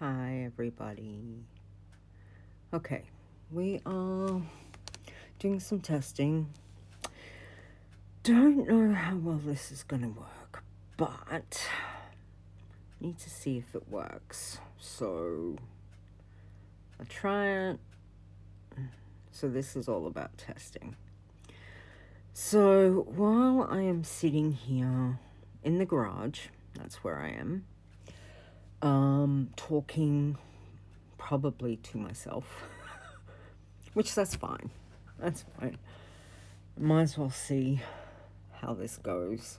Hi, everybody. Okay, we are doing some testing. Don't know how well this is going to work, but need to see if it works. So I'll try it. So this is all about testing. So while I am sitting here in the garage, that's where I am, talking probably to myself, which that's fine. That's fine. Might as well see how this goes.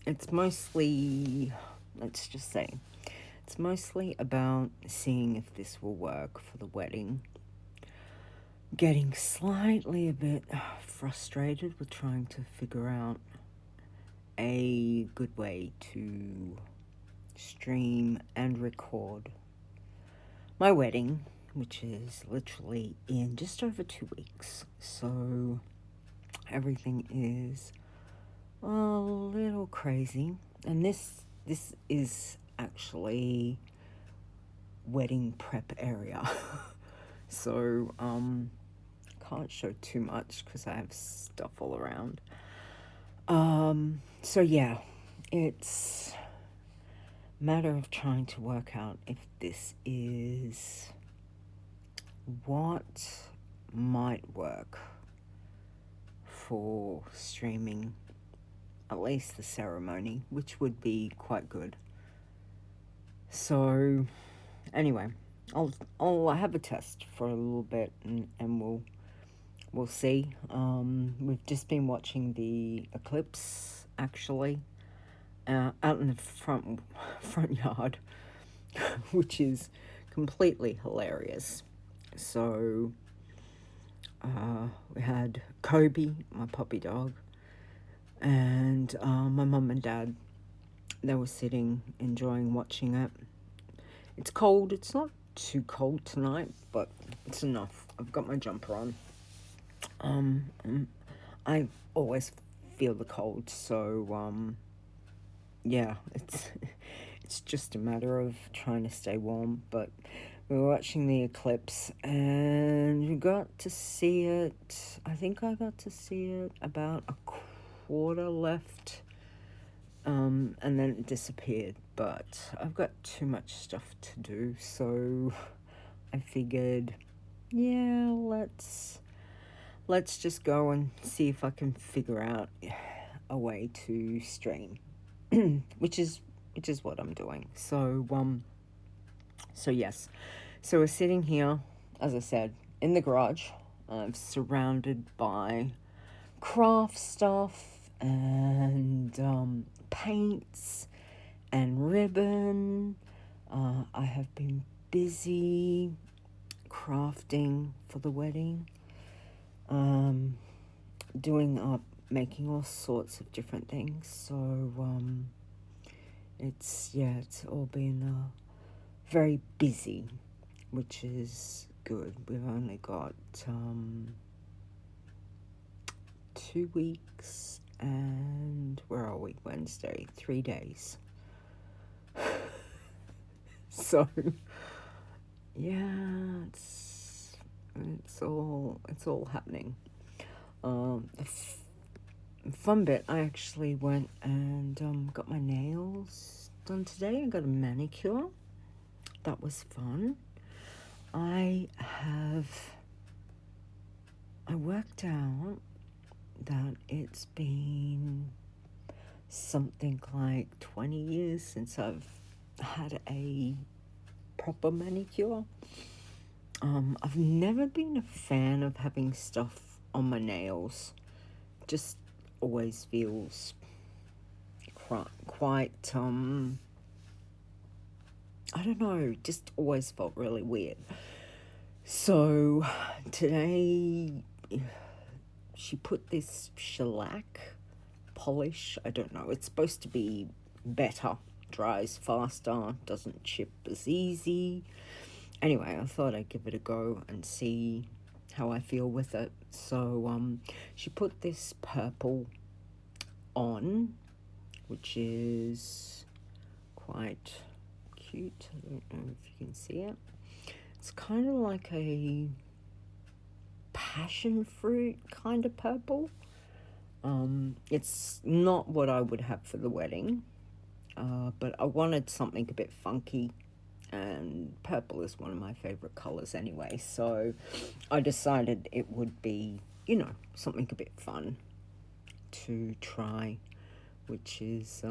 It's mostly, let's just say, it's mostly about seeing if this will work for the wedding. Getting slightly a bit frustrated with trying to figure out a good way to stream and record my wedding, which is literally in just over 2 weeks. So everything is a little crazy. And this is actually wedding prep area. So can't show too much because I have stuff all around. So yeah, it's a matter of trying to work out if this is what might work for streaming at least the ceremony, which would be quite good. So anyway, I'll have a test for a little bit and we'll see. We've just been watching the eclipse actually out in the front yard, which is completely hilarious. So we had Kobe, my puppy dog, and my mum and dad. They were sitting, enjoying watching it. It's cold. It's not too cold tonight, but it's enough. I've got my jumper on. I always feel the cold, so yeah, it's just a matter of trying to stay warm. But we were watching the eclipse, and we got to see it. I think I got to see it about a quarter left, and then it disappeared. But I've got too much stuff to do, so I figured, yeah, let's just go and see if I can figure out a way to stream, which is what I'm doing. So yes, so we're sitting here, as I said, in the garage. I'm surrounded by craft stuff and paints and ribbon. I have been busy crafting for the wedding, making all sorts of different things. So it's all been very busy, which is good. We've only got 2 weeks and where are we? Wednesday, 3 days. So yeah, it's all happening. The fun bit, I actually went and got my nails done today. I got a manicure. That was fun. I worked out that it's been something like 20 years since I've had a proper manicure. I've never been a fan of having stuff on my nails. Just always feels quite I don't know, just always felt really weird. So today she put this Shellac Polish, I don't know, it's supposed to be better, dries faster, doesn't chip as easy. Anyway, I thought I'd give it a go and see how I feel with it. So she put this purple on, which is quite cute. I don't know if you can see it. It's kind of like a passion fruit kind of purple. It's not what I would have for the wedding, but I wanted something a bit funky, and purple is one of my favorite colors anyway, so I decided it would be, something a bit fun to try, which is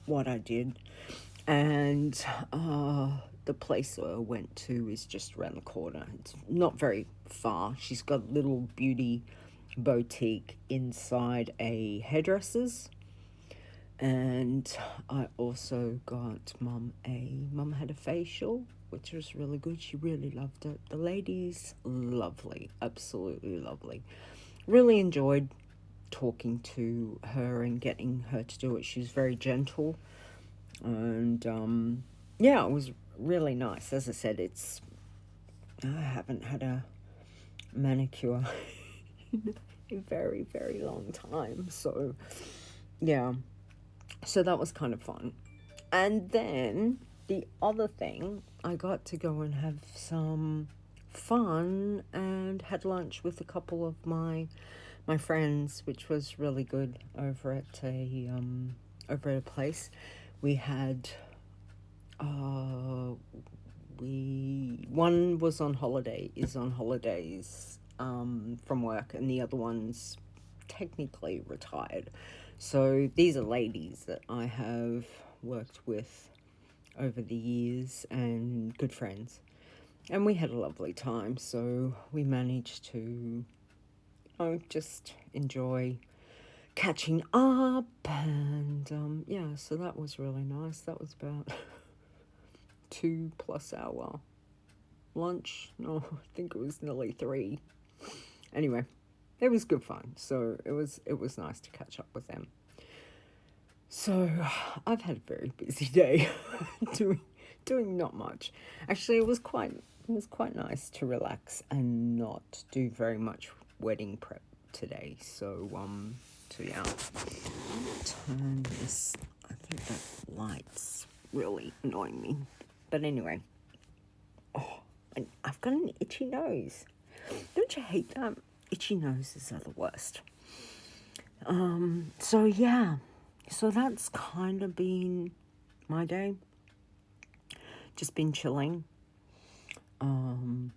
what I did. And the place I went to is just around the corner. It's not very far. She's got a little beauty boutique inside a hairdresser's. And I also got Mum had a facial, which was really good. She really loved it. The lady's lovely, absolutely lovely. Really enjoyed talking to her and getting her to do it. She was very gentle. And it was really nice. As I said, I haven't had a manicure in a very, very long time. So, yeah. So that was kind of fun. And then the other thing, I got to go and have some fun and had lunch with a couple of my friends, which was really good over at a place. We had one was on holiday, is on holidays from work, and the other one's technically retired. So these are ladies that I have worked with over the years and good friends. And we had a lovely time, so we managed to just enjoy catching up, and so that was really nice. That was about 2+ hour lunch. No, I think it was nearly 3. Anyway, it was good fun. So it was nice to catch up with them. So I've had a very busy day, doing not much. Actually, it was quite nice to relax and not do very much wedding prep today. So yeah. Turn this. I think that light's really annoying me. But anyway. Oh, and I've got an itchy nose. Don't you hate that? Itchy noses are the worst. So yeah. So that's kind of been my day. Just been chilling. And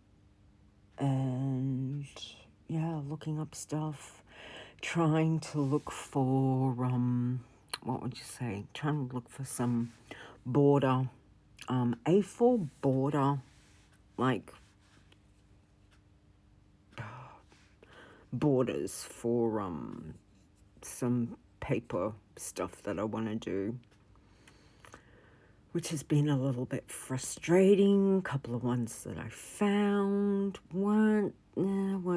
yeah, looking up stuff. Trying to look for, what would you say? Trying to look for some border, A4 border, like, borders for, some paper stuff that I want to do, which has been a little bit frustrating. A couple of ones that I found weren't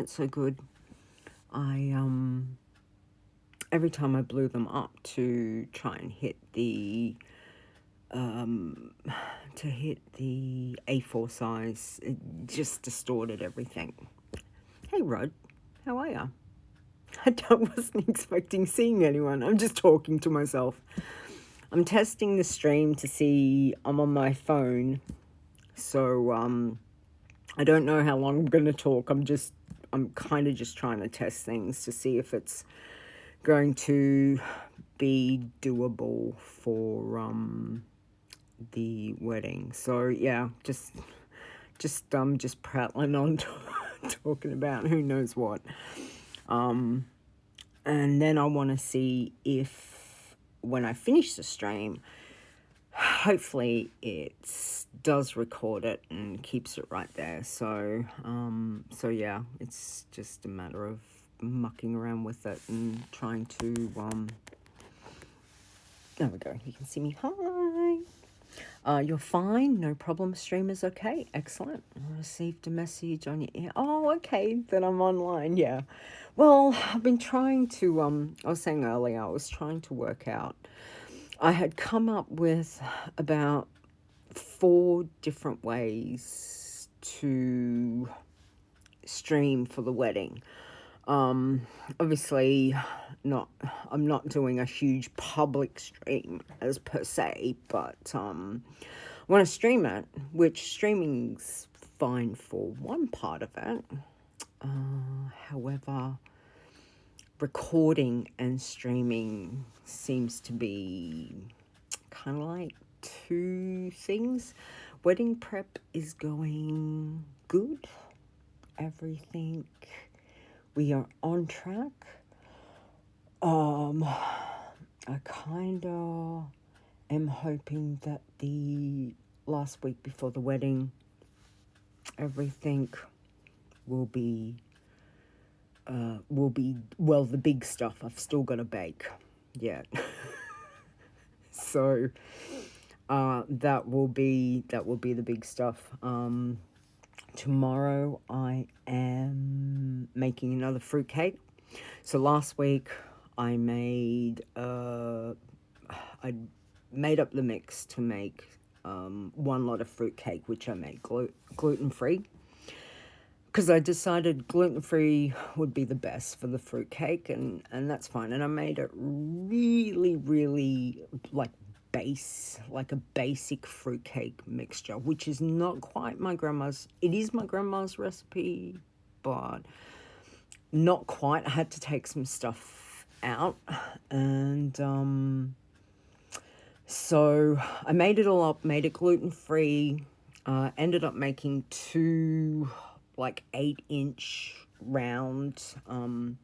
so good. Every time I blew them up to try and hit the A4 size, it just distorted everything. Hey Rod, how are ya? I wasn't expecting seeing anyone. I'm just talking to myself. I'm testing the stream to see. I'm on my phone, so I don't know how long I'm going to talk. I'm kind of just trying to test things to see if it's going to be doable for the wedding. So yeah, just prattling on, talking about who knows what. And then I want to see if when I finish the stream, hopefully it does record it and keeps it right there. So yeah, it's just a matter of mucking around with it and trying to, there we go. You can see me. Hi. You're fine. No problem. Stream is okay. Excellent. I received a message on your ear. Oh, okay. That I'm online. Yeah. Well, I've been trying to, I was saying earlier, I was trying to work out. I had come up with about 4 different ways to stream for the wedding. Obviously, I'm not doing a huge public stream as per se, but want to stream it, which streaming's fine for one part of it. However, recording and streaming seems to be kind of like two things. Wedding prep is going good. Everything, we are on track. I kind of am hoping that the last week before the wedding, everything will be well, the big stuff I've still got to bake yet. So that will be the big stuff. Tomorrow I am making another fruit cake. So last week I made up the mix to make one lot of fruit cake, which I made gluten-free, because I decided gluten-free would be the best for the fruit cake, and that's fine. And I made it really, really like a basic fruitcake mixture, which is not quite my grandma's. It is my grandma's recipe, but not quite. I had to take some stuff out, and so I made it all up, made it gluten-free, ended up making two 8-inch round, and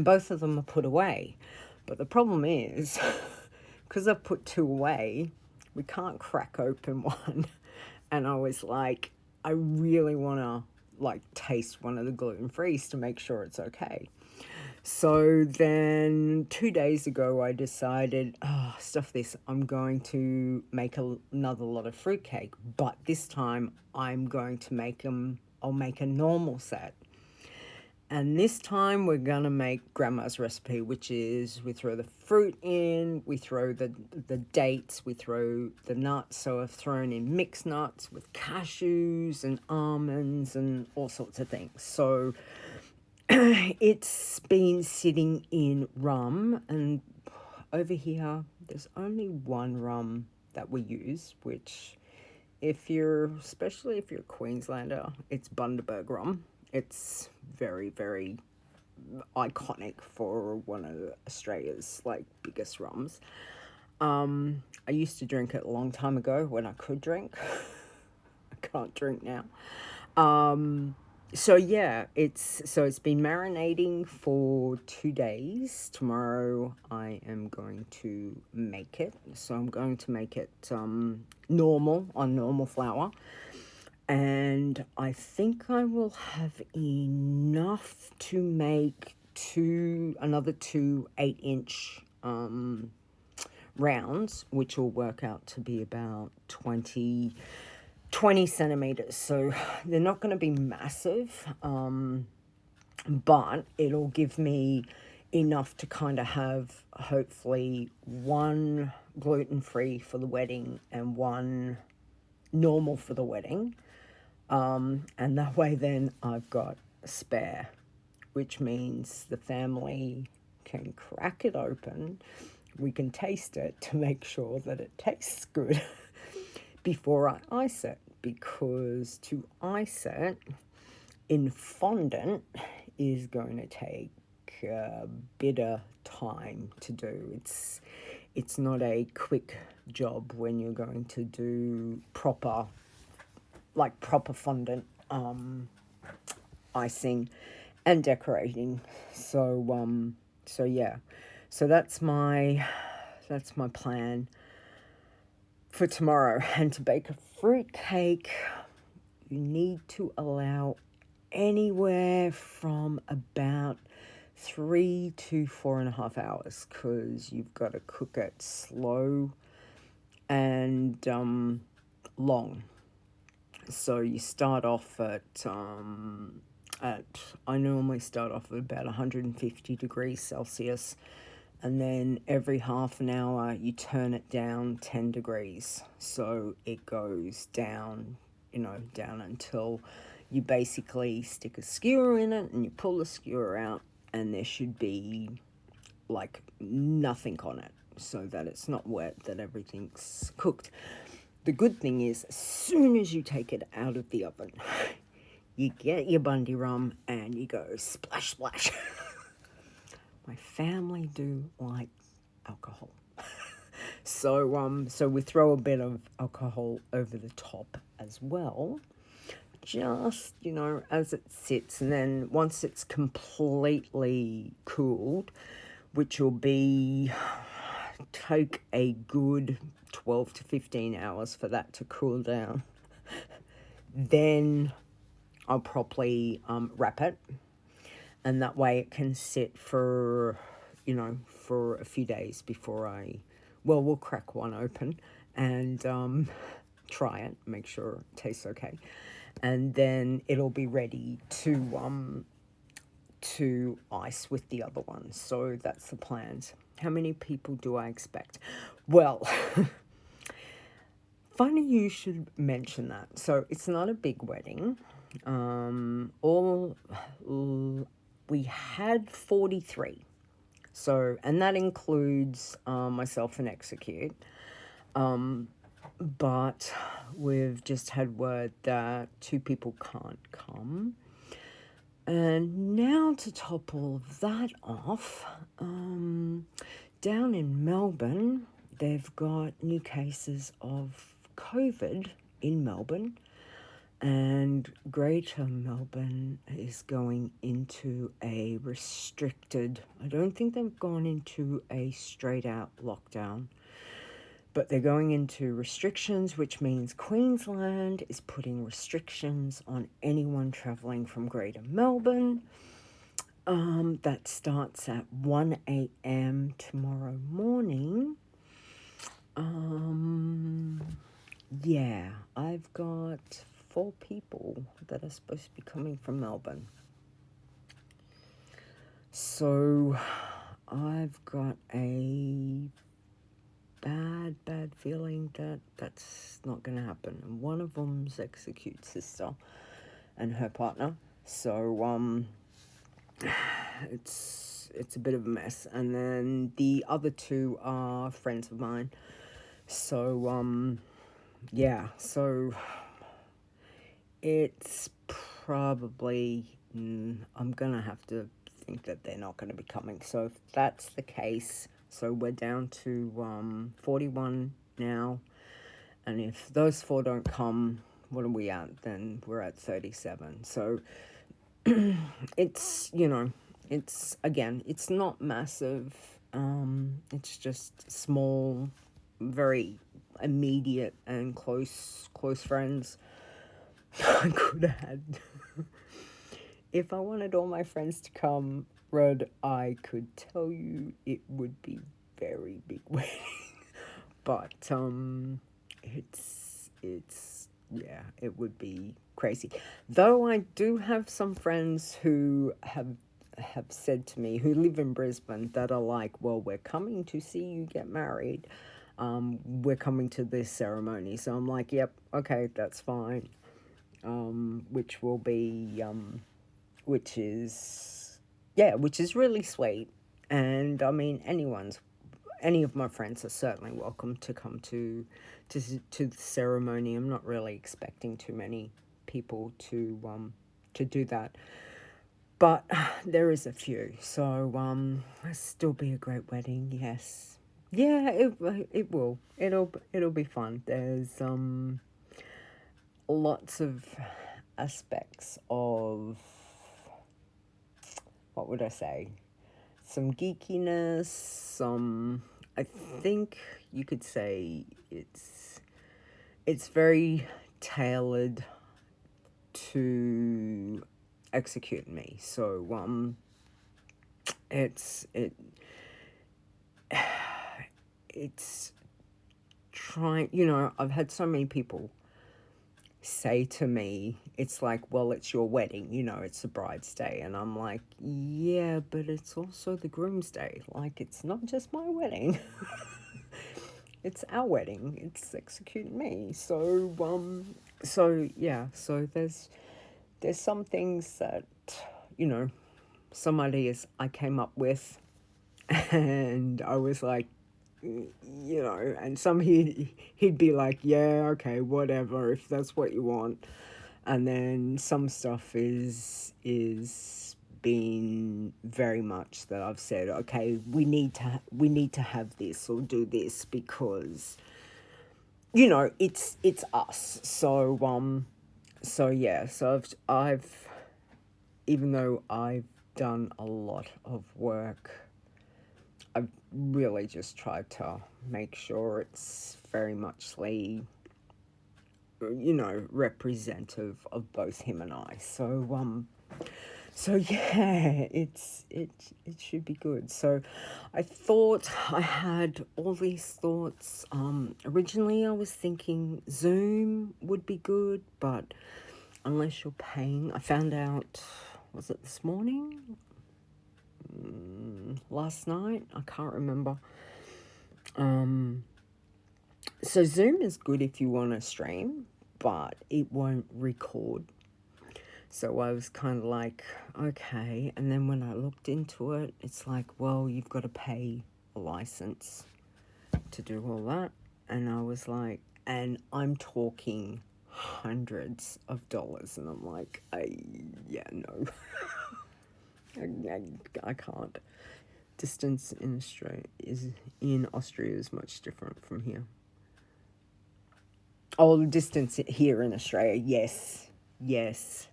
both of them are put away. But the problem is, because I've put two away, we can't crack open one. And I was like, I really want to taste one of the gluten-frees to make sure it's okay. So then 2 days ago, I decided, stuff this, I'm going to make another lot of fruitcake, but this time I'm going to I'll make a normal set. And this time we're going to make grandma's recipe, which is we throw the fruit in, we throw the dates, we throw the nuts. So I've thrown in mixed nuts with cashews and almonds and all sorts of things. So it's been sitting in rum, and over here there's only one rum that we use, which especially if you're a Queenslander, it's Bundaberg rum. It's very, very iconic for one of Australia's biggest rums. I used to drink it a long time ago when I could drink. I can't drink now. So yeah, it's been marinating for 2 days. Tomorrow I am going to make it. So I'm going to make it on normal flour. And I think I will have enough to make another two 8-inch rounds, which will work out to be about 20 centimeters. So they're not going to be massive, but it'll give me enough to kind of have hopefully one gluten-free for the wedding and one normal for the wedding. And that way then I've got a spare, which means the family can crack it open. We can taste it to make sure that it tastes good before I ice it, because to ice it in fondant is going to take a bit of time to do. It's not a quick job when you're going to do proper fondant icing and decorating. So yeah, so that's my plan for tomorrow. And to bake a fruit cake, you need to allow anywhere from about 3 to 4.5 hours, because you've got to cook it slow and long. So you start off at I normally start off at about 150 degrees Celsius, and then every half an hour you turn it down 10 degrees. So it goes down, down until you basically stick a skewer in it and you pull the skewer out, and there should be like nothing on it, so that it's not wet, that everything's cooked. The good thing is, as soon as you take it out of the oven, you get your Bundy rum and you go splash, splash. My family do like alcohol. So we throw a bit of alcohol over the top as well, just, as it sits. And then once it's completely cooled, which will be, take a good 12 to 15 hours for that to cool down, then I'll properly wrap it. And that way it can sit for, for a few days before we'll crack one open and try it, make sure it tastes okay. And then it'll be ready to ice with the other one. So that's the plans. How many people do I expect? Well, funny you should mention that. So it's not a big wedding. We had 43. So, and that includes myself and Execute. But we've just had word that 2 people can't come. And now to top all of that off, down in Melbourne, they've got new cases of COVID in Melbourne. And Greater Melbourne is going into a restricted, I don't think they've gone into a straight out lockdown, but they're going into restrictions, which means Queensland is putting restrictions on anyone travelling from Greater Melbourne. That starts at 1 a.m. tomorrow morning. Yeah, I've got 4 people that are supposed to be coming from Melbourne. So I've got a bad feeling that that's not going to happen. And one of them's Execute's sister and her partner. So it's a bit of a mess. And then the other 2 are friends of mine. So yeah, so it's probably, I'm going to have to think that they're not going to be coming. So if that's the case, so we're down to 41 now. And if those 4 don't come, what are we at? Then we're at 37. So it's, it's, again, it's not massive. It's just small, very immediate and close friends. I could have had, if I wanted all my friends to come, Rod, I could tell you it would be very big wedding. But it's yeah, it would be crazy. Though I do have some friends who have said to me, who live in Brisbane, that are like, well, we're coming to see you get married. We're coming to this ceremony. So I'm like, yep, okay, that's fine. Which will be, which is really sweet. And I mean, any of my friends are certainly welcome to come to the ceremony. I'm not really expecting too many people to do that, but there is a few. So it'll still be a great wedding. Yes, yeah, it will. It'll be fun. There's lots of aspects of, what would I say, some geekiness, some, I think you could say it's very tailored to Execute me. So it's trying, I've had so many people say to me, it's like, well, it's your wedding, it's the bride's day. And I'm like, yeah, but it's also the groom's day. Like, it's not just my wedding. It's our wedding. It's Execute me. So yeah, so there's some things that, some ideas I came up with And I was like, and some he'd be like, yeah, okay, whatever, if that's what you want. And then some stuff is been very much that I've said, okay, we need to have this or do this because it's us. So yeah, so I've even though I've done a lot of work, I've really just tried to make sure it's very muchly, representative of both him and I. So yeah, it should be good. So I thought I had all these thoughts. Originally I was thinking Zoom would be good, but unless you're paying, I found out, was it this morning? Last night? I can't remember. So Zoom is good if you want to stream, but it won't record. So I was kind of like, okay. And then when I looked into it, it's like, well, you've got to pay a license to do all that. And I was like, and I'm talking hundreds of dollars. And I'm like, no. I can't. Distance in Austria is much different from here. Oh, the distance here in Australia, yes.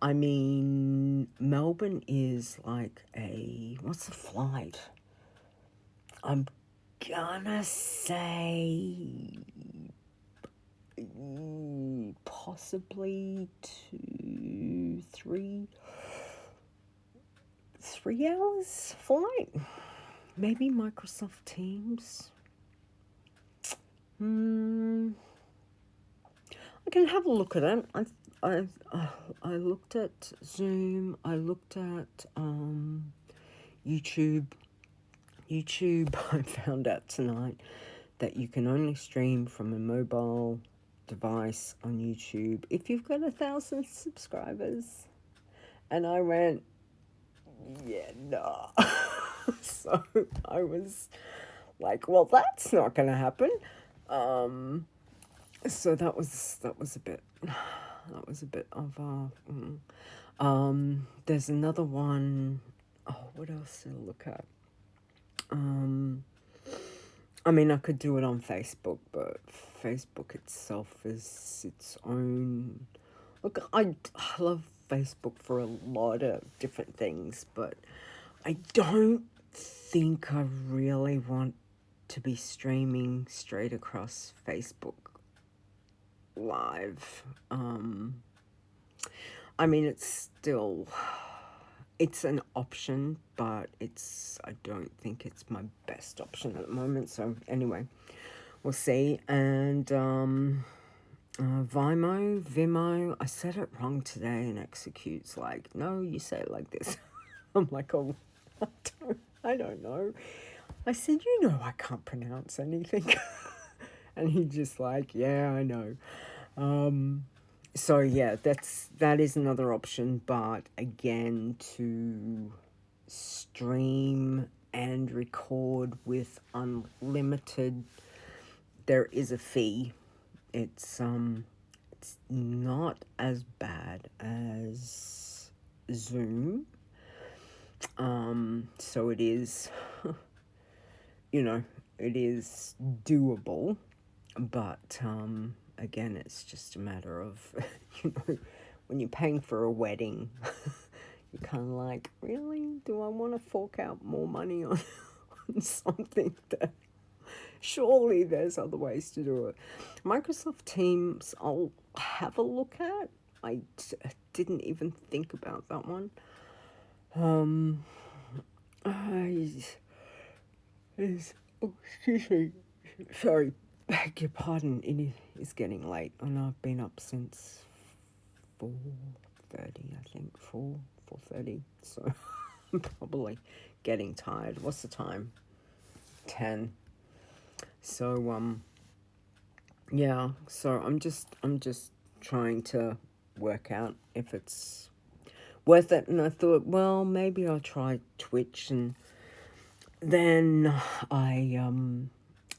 I mean, Melbourne is like what's the flight? I'm gonna say possibly 3 hours flight. Maybe Microsoft Teams. I can have a look at it. I looked at Zoom. I looked at YouTube. YouTube, I found out tonight that you can only stream from a mobile device on YouTube if you've got 1,000 subscribers. And I went, yeah, no. So I was like, well, that's not going to happen. So that was a bit of there's another one. Oh, what else to look at? I mean, I could do it on Facebook, but Facebook itself is its own. Look, I love Facebook for a lot of different things, but I don't think I really want to be streaming straight across Facebook Live. I mean, it's an option, but I don't think it's my best option at the moment. So anyway, we'll see. And Vimo, I said it wrong today, and Execute's like, no, you say it like this. I'm like, oh, I don't know. I said, I can't pronounce anything. And he just like, yeah, I know. So yeah, that is another option, but again, to stream and record with unlimited, there is a fee. It's not as bad as Zoom. So it is, it is doable, but again, it's just a matter of, when you're paying for a wedding, you're kind of like, really? Do I want to fork out more money on something that surely there's other ways to do it? Microsoft Teams, I'll have a look at. I didn't even think about that one. Excuse me. Sorry, beg your pardon. It is getting late, and I've been up since 4:30. I think 4:30. So I'm probably getting tired. What's the time? 10. So yeah. So I'm just trying to work out if it's worth it. And I thought, well, maybe I'll try Twitch and then I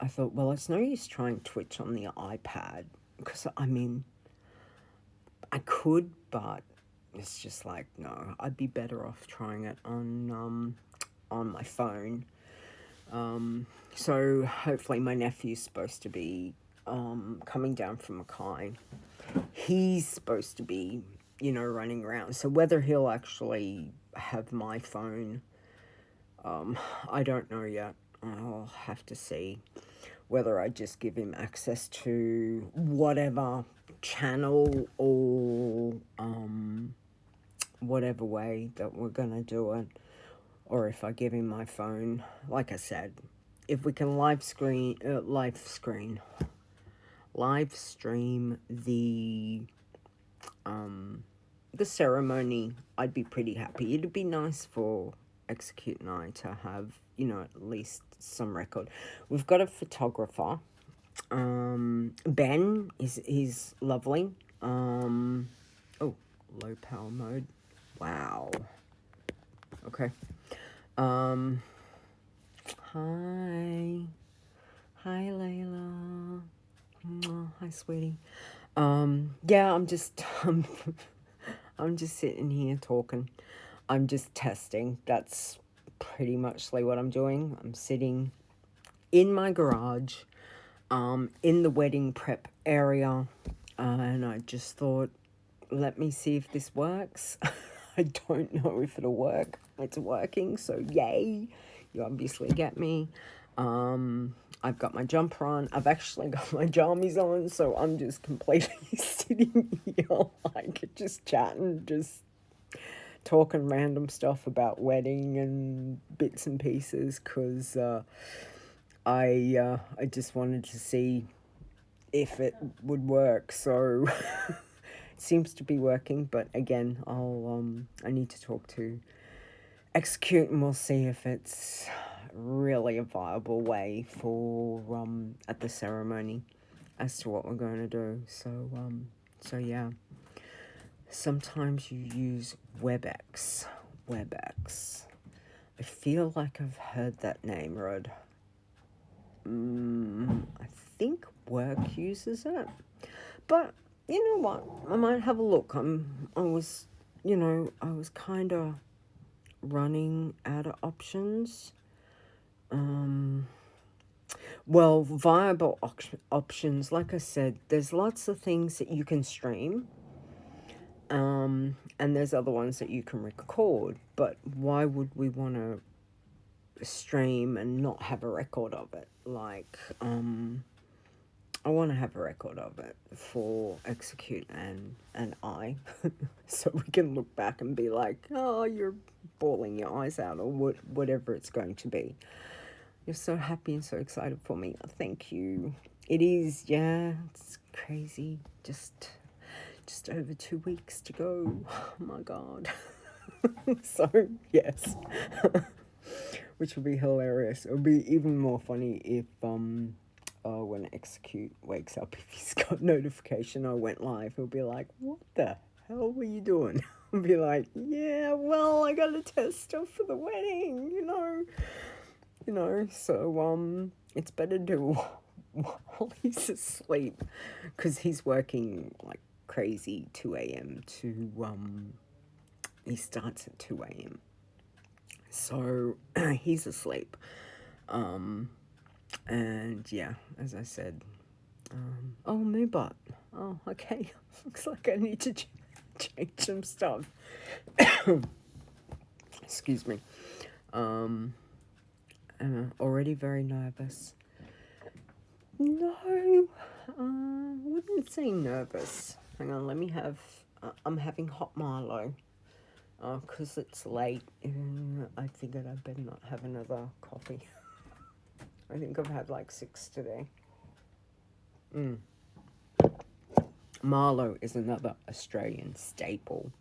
thought, well, it's no use trying Twitch on the iPad, because I mean, I could, but it's just like, no, I'd be better off trying it on my phone. So hopefully my nephew's supposed to be coming down from Mackay. He's supposed to be, running around. So whether he'll actually have my phone, I don't know yet. I'll have to see whether I just give him access to whatever channel or whatever way that we're going to do it, or if I give him my phone. Like I said, if we can live stream the ceremony, I'd be pretty happy. It'd be nice for Execute and I to have, at least some record. We've got a photographer. Ben he's lovely. Oh, low power mode. Wow. Okay. Hi. Hi, Layla. Oh, hi, sweetie. Yeah, I'm just sitting here talking. I'm just testing. That's pretty much what I'm doing. I'm sitting in my garage, in the wedding prep area, and I just thought, let me see if this works. I don't know if it'll work. It's working, so yay. You obviously get me. I've got my jumper on. I've actually got my jammies on, so I'm just completely sitting here, just chatting, just talking random stuff about wedding and bits and pieces, because I just wanted to see if it would work. So it seems to be working, but again, I need to talk to Execute, and we'll see if it's really a viable way for at the ceremony as to what we're going to do. So yeah, sometimes you use WebEx. I feel like I've heard that name, Rod. I think work uses it, but you know what, I might have a look. I was kind of running out of options. Well, viable options, like I said, there's lots of things that you can stream, and there's other ones that you can record, but why would we want to stream and not have a record of it? I want to have a record of it for Execute and I, so we can look back and be like, oh, you're bawling your eyes out, or whatever it's going to be. You're so happy and so excited for me. Thank you. It is, yeah, it's crazy. Just over 2 weeks to go. Oh my God. So, yes. Which would be hilarious. It would be even more funny if when Execute wakes up, if he's got notification I went live, he'll be like, what the hell were you doing? I'll be like, yeah, well, I got to test stuff for the wedding, so it's better to do while he's asleep, because he's working like crazy 2 a.m. to he starts at 2 a.m. so he's asleep, and yeah, as I said, oh, Moobot, oh, okay. Looks like I need to change some stuff. Excuse me. Already very nervous. No, wouldn't say nervous. Hang on, let me have, I'm having hot Milo, because it's late, and I figured I better not have another coffee. I think I've had like 6 today. Marlow is another Australian staple.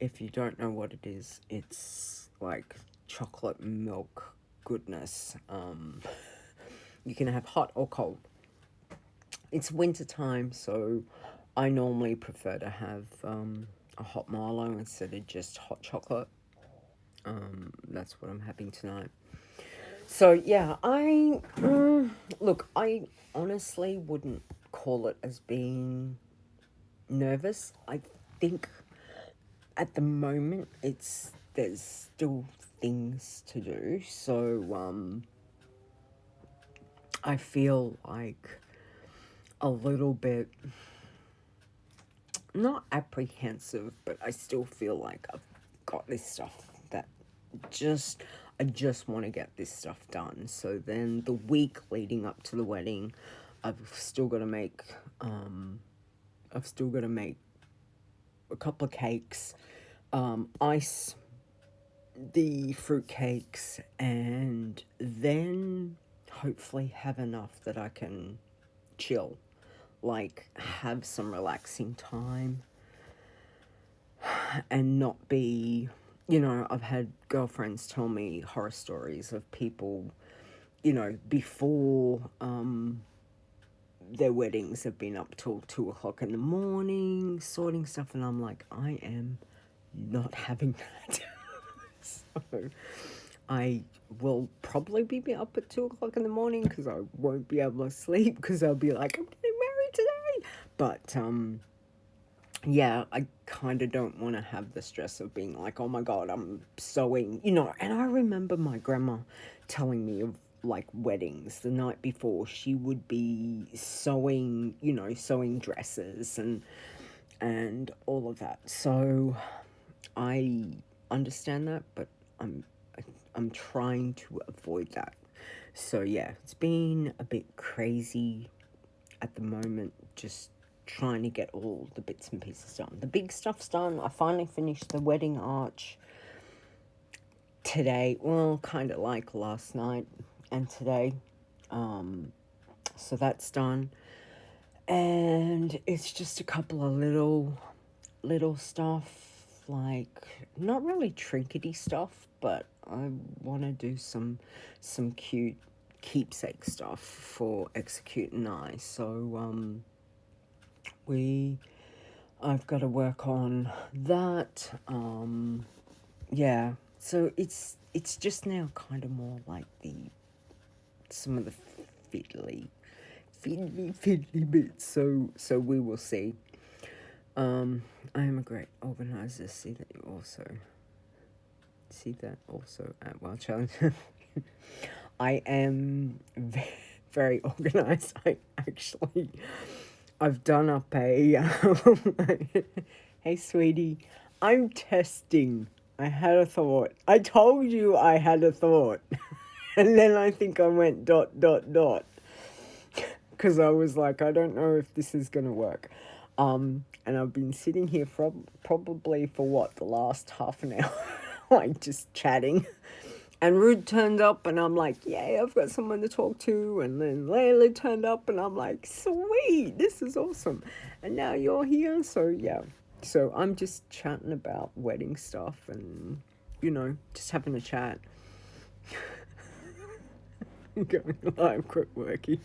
If you don't know what it is, it's like chocolate milk goodness. You can have hot or cold. It's winter time, so I normally prefer to have a hot Marlow instead of just hot chocolate. That's what I'm having tonight. So yeah, look, I honestly wouldn't call it as being nervous. I think at the moment there's still things to do. So I feel like a little bit not apprehensive, but I still feel like I've got this stuff that just I just want to get this stuff done. So then the week leading up to the wedding, I've still got to make a couple of cakes, ice the fruit cakes, and then hopefully have enough that I can chill, like have some relaxing time and not be, I've had girlfriends tell me horror stories of people, before their weddings have been up till 2 o'clock in the morning sorting stuff, and I'm like, I am not having that. So I will probably be up at 2 o'clock in the morning because I won't be able to sleep because I'll be like, I'm getting married today. But yeah, I kind of don't want to have the stress of being like, oh my God, I'm sewing, And I remember my grandma telling me of like weddings the night before. She would be sewing, sewing dresses and all of that. So I understand that, but I'm trying to avoid that. So yeah, it's been a bit crazy at the moment, just trying to get all the bits and pieces done. The big stuff's done. I finally finished the wedding arch today. Well, kind of like last night and today. So that's done. And it's just a couple of little stuff, like not really trinkety stuff, but I want to do some cute keepsake stuff for Execute and I. So I've got to work on that. Yeah. So it's just now kind of more like some of the fiddly bits. So we will see. I am a great organizer. See that also at Wild Challenge. I am very organized. I've done up a hey sweetie, I'm testing. I had a thought. I told you I had a thought. And then I think I went ... because I was like, I don't know if this is going to work. And I've been sitting here probably for the last half an hour, like just chatting. And Rude turned up, and I'm like, yay, I've got someone to talk to. And then Layla turned up, and I'm like, sweet, this is awesome. And now you're here, so yeah. So I'm just chatting about wedding stuff and, just having a chat. Going live, quit working.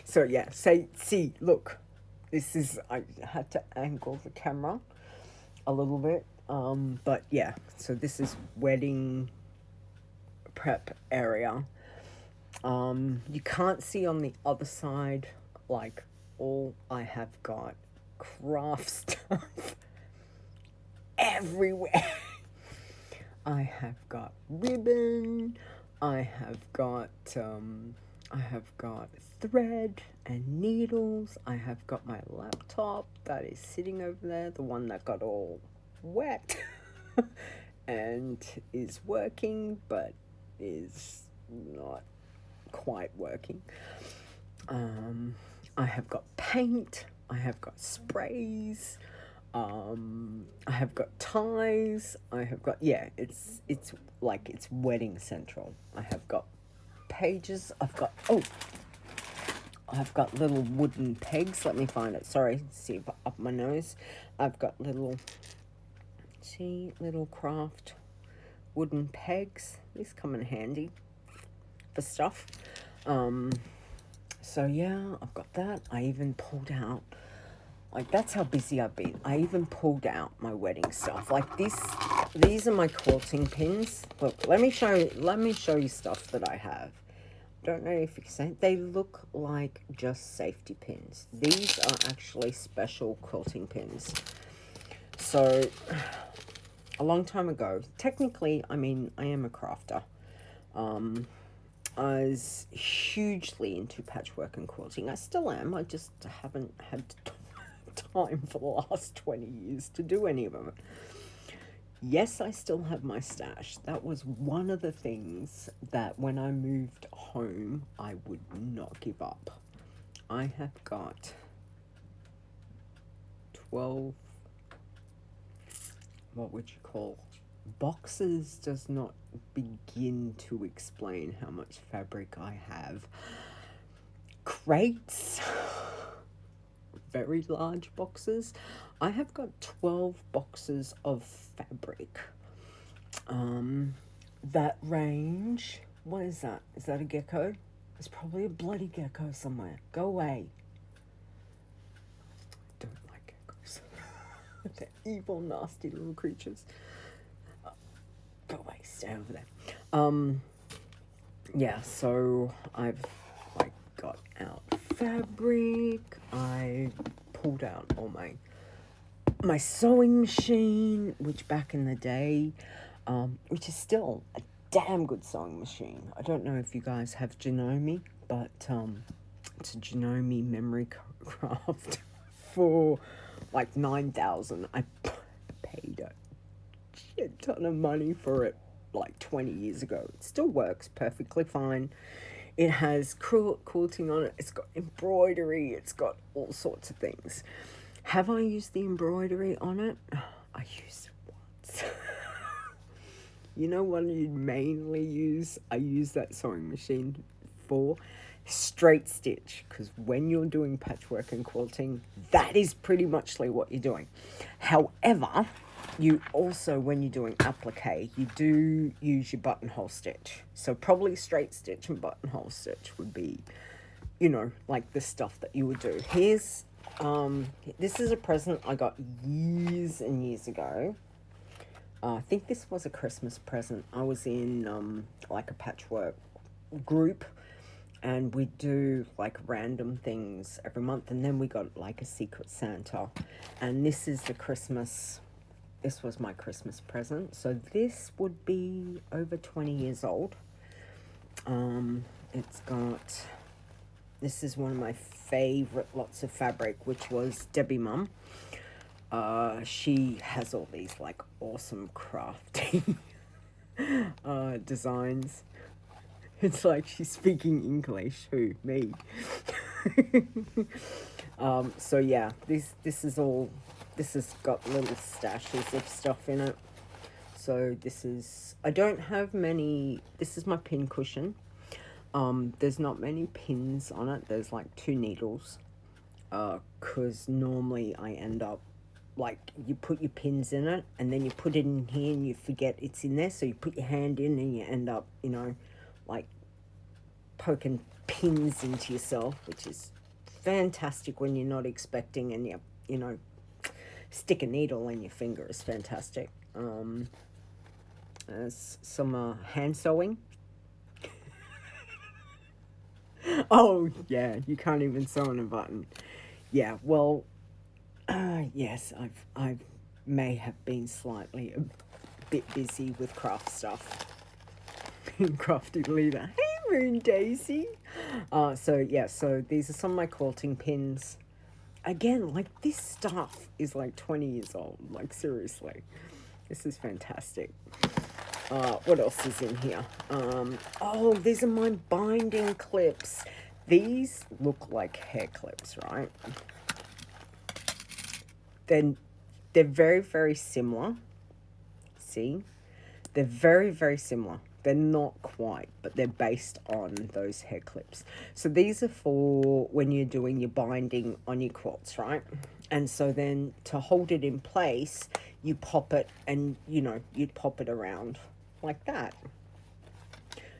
So yeah, see, look, I had to angle the camera a little bit. But yeah, so this is wedding prep area. You can't see on the other side, like, all I have got craft stuff everywhere. I have got ribbon, I have got thread and needles. I have got my laptop that is sitting over there, the one that got all wet and is working but is not quite working. I have got paint, I have got sprays, I have got ties, I have got, it's like it's wedding central. I have got pages, I've got little wooden pegs. Let me find it. Sorry, see up my nose. I've got little craft wooden pegs. These come in handy for stuff. So yeah, I've got that. I even pulled out, like, that's how busy I've been. I even pulled out my wedding stuff. Like this these are my quilting pins. Look, let me show you stuff that I have. Don't know if you can see, they look like just safety pins. These are actually special quilting pins. So a long time ago, technically, I mean, I am a crafter. I was hugely into patchwork and quilting. I still am. I just haven't had time for the last 20 years to do any of them. Yes, I still have my stash. That was one of the things that when I moved home, I would not give up. I have got 12, what would you call, boxes does not begin to explain how much fabric I have. Crates, very large boxes. I have got 12 boxes of fabric. That range, what is that? Is that a gecko? There's probably a bloody gecko somewhere. Go away. Don't like geckos. They're evil, nasty little creatures. Go away, stay over there. Yeah, so I've like got out fabric. I pulled out all my sewing machine, which back in the day, which is still a damn good sewing machine. I don't know if you guys have Janome, but it's a Janome memory craft for like 9,000. I paid a shit ton of money for it like 20 years ago. It still works perfectly fine. It has quilting on it. It's got embroidery. It's got all sorts of things. Have I used the embroidery on it? I used it once. You know what you mainly use? I use that sewing machine for straight stitch, because when you're doing patchwork and quilting, that is pretty much what you're doing. However, you also, when you're doing applique, you do use your buttonhole stitch. So probably straight stitch and buttonhole stitch would be, you know, like the stuff that you would do. Here's, this is a present I got years and years ago. I think this was a Christmas present. I was in like a patchwork group, and we do like random things every month, and then we got like a Secret Santa, and this is the Christmas. This was my Christmas present. So this would be over 20 years old. It's got, this is one of my favorite lots of fabric, which was Debbie Mum. She has all these like awesome crafting designs. It's like she's speaking English. Who? Me. So yeah, this is all, this has got little stashes of stuff in it. So this is, I don't have many, this is my pin cushion. There's not many pins on it. There's like 2 needles. 'Cause normally I end up, like, you put your pins in it and then you put it in here and you forget it's in there. So you put your hand in and you end up, you know, like poking pins into yourself, which is fantastic when you're not expecting, and you know, stick a needle in your finger is fantastic. There's some hand sewing. Oh yeah, you can't even sew on a button. Yeah, well, yes, I may have been slightly a bit busy with craft stuff. Crafty Leeta. Hey, Moon Daisy. So yeah, so these are some of my quilting pins. Again, like, this stuff is like 20 years old. Like, seriously, this is fantastic. What else is in here? Oh, these are my binding clips. These look like hair clips, right? Then they're very, very similar. See? They're very, very similar. They're not quite, but they're based on those hair clips. So these are for when you're doing your binding on your quilts, right? And so then to hold it in place, you pop it, and, you know, you'd pop it around like that.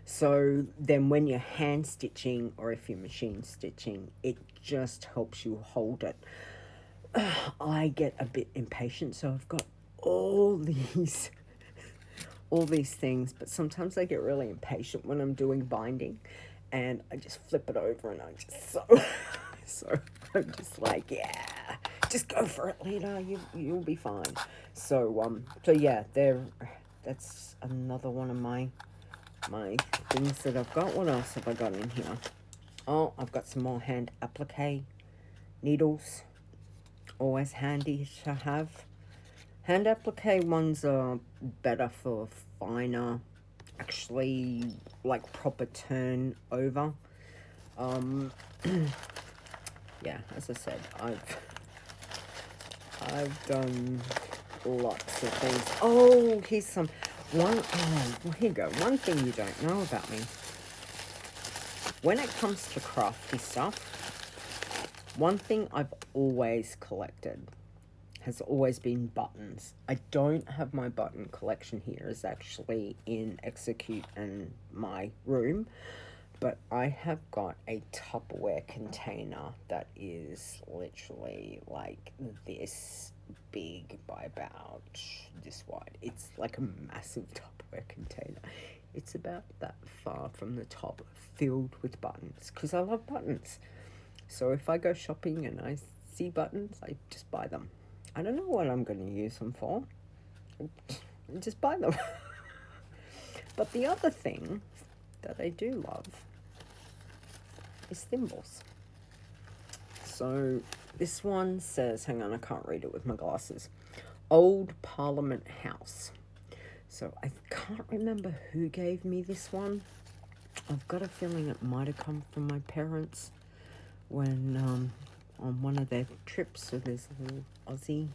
So then when you're hand stitching, or if you're machine stitching, it just helps you hold it. I get a bit impatient, so I've got all these all these things, but sometimes I get really impatient when I'm doing binding, and I just flip it over, and I'm just so I'm just like, yeah, just go for it, Leeta. You'll be fine. So yeah, that's another one of my things that I've got. What else have I got in here? Oh, I've got some more hand applique needles. Always handy to have. Hand applique ones are better for finer, actually, like proper turn over. Yeah, as I said, I've done lots of things. Oh, here's some one. Oh, well, here you go. One thing you don't know about me. When it comes to crafty stuff, one thing I've always collected has always been buttons. I don't have my button collection here. It's actually in Execute and my room. But I have got a Tupperware container that is literally like this big by about this wide. It's like a massive Tupperware container. It's about that far from the top, filled with buttons, because I love buttons. So if I go shopping and I see buttons, I just buy them. I don't know what I'm going to use them for. I just buy them. But the other thing that I do love is thimbles. So this one says, hang on, I can't read it with my glasses. Old Parliament House. So I can't remember who gave me this one. I've got a feeling it might have come from my parents when on one of their trips. So there's a little Aussie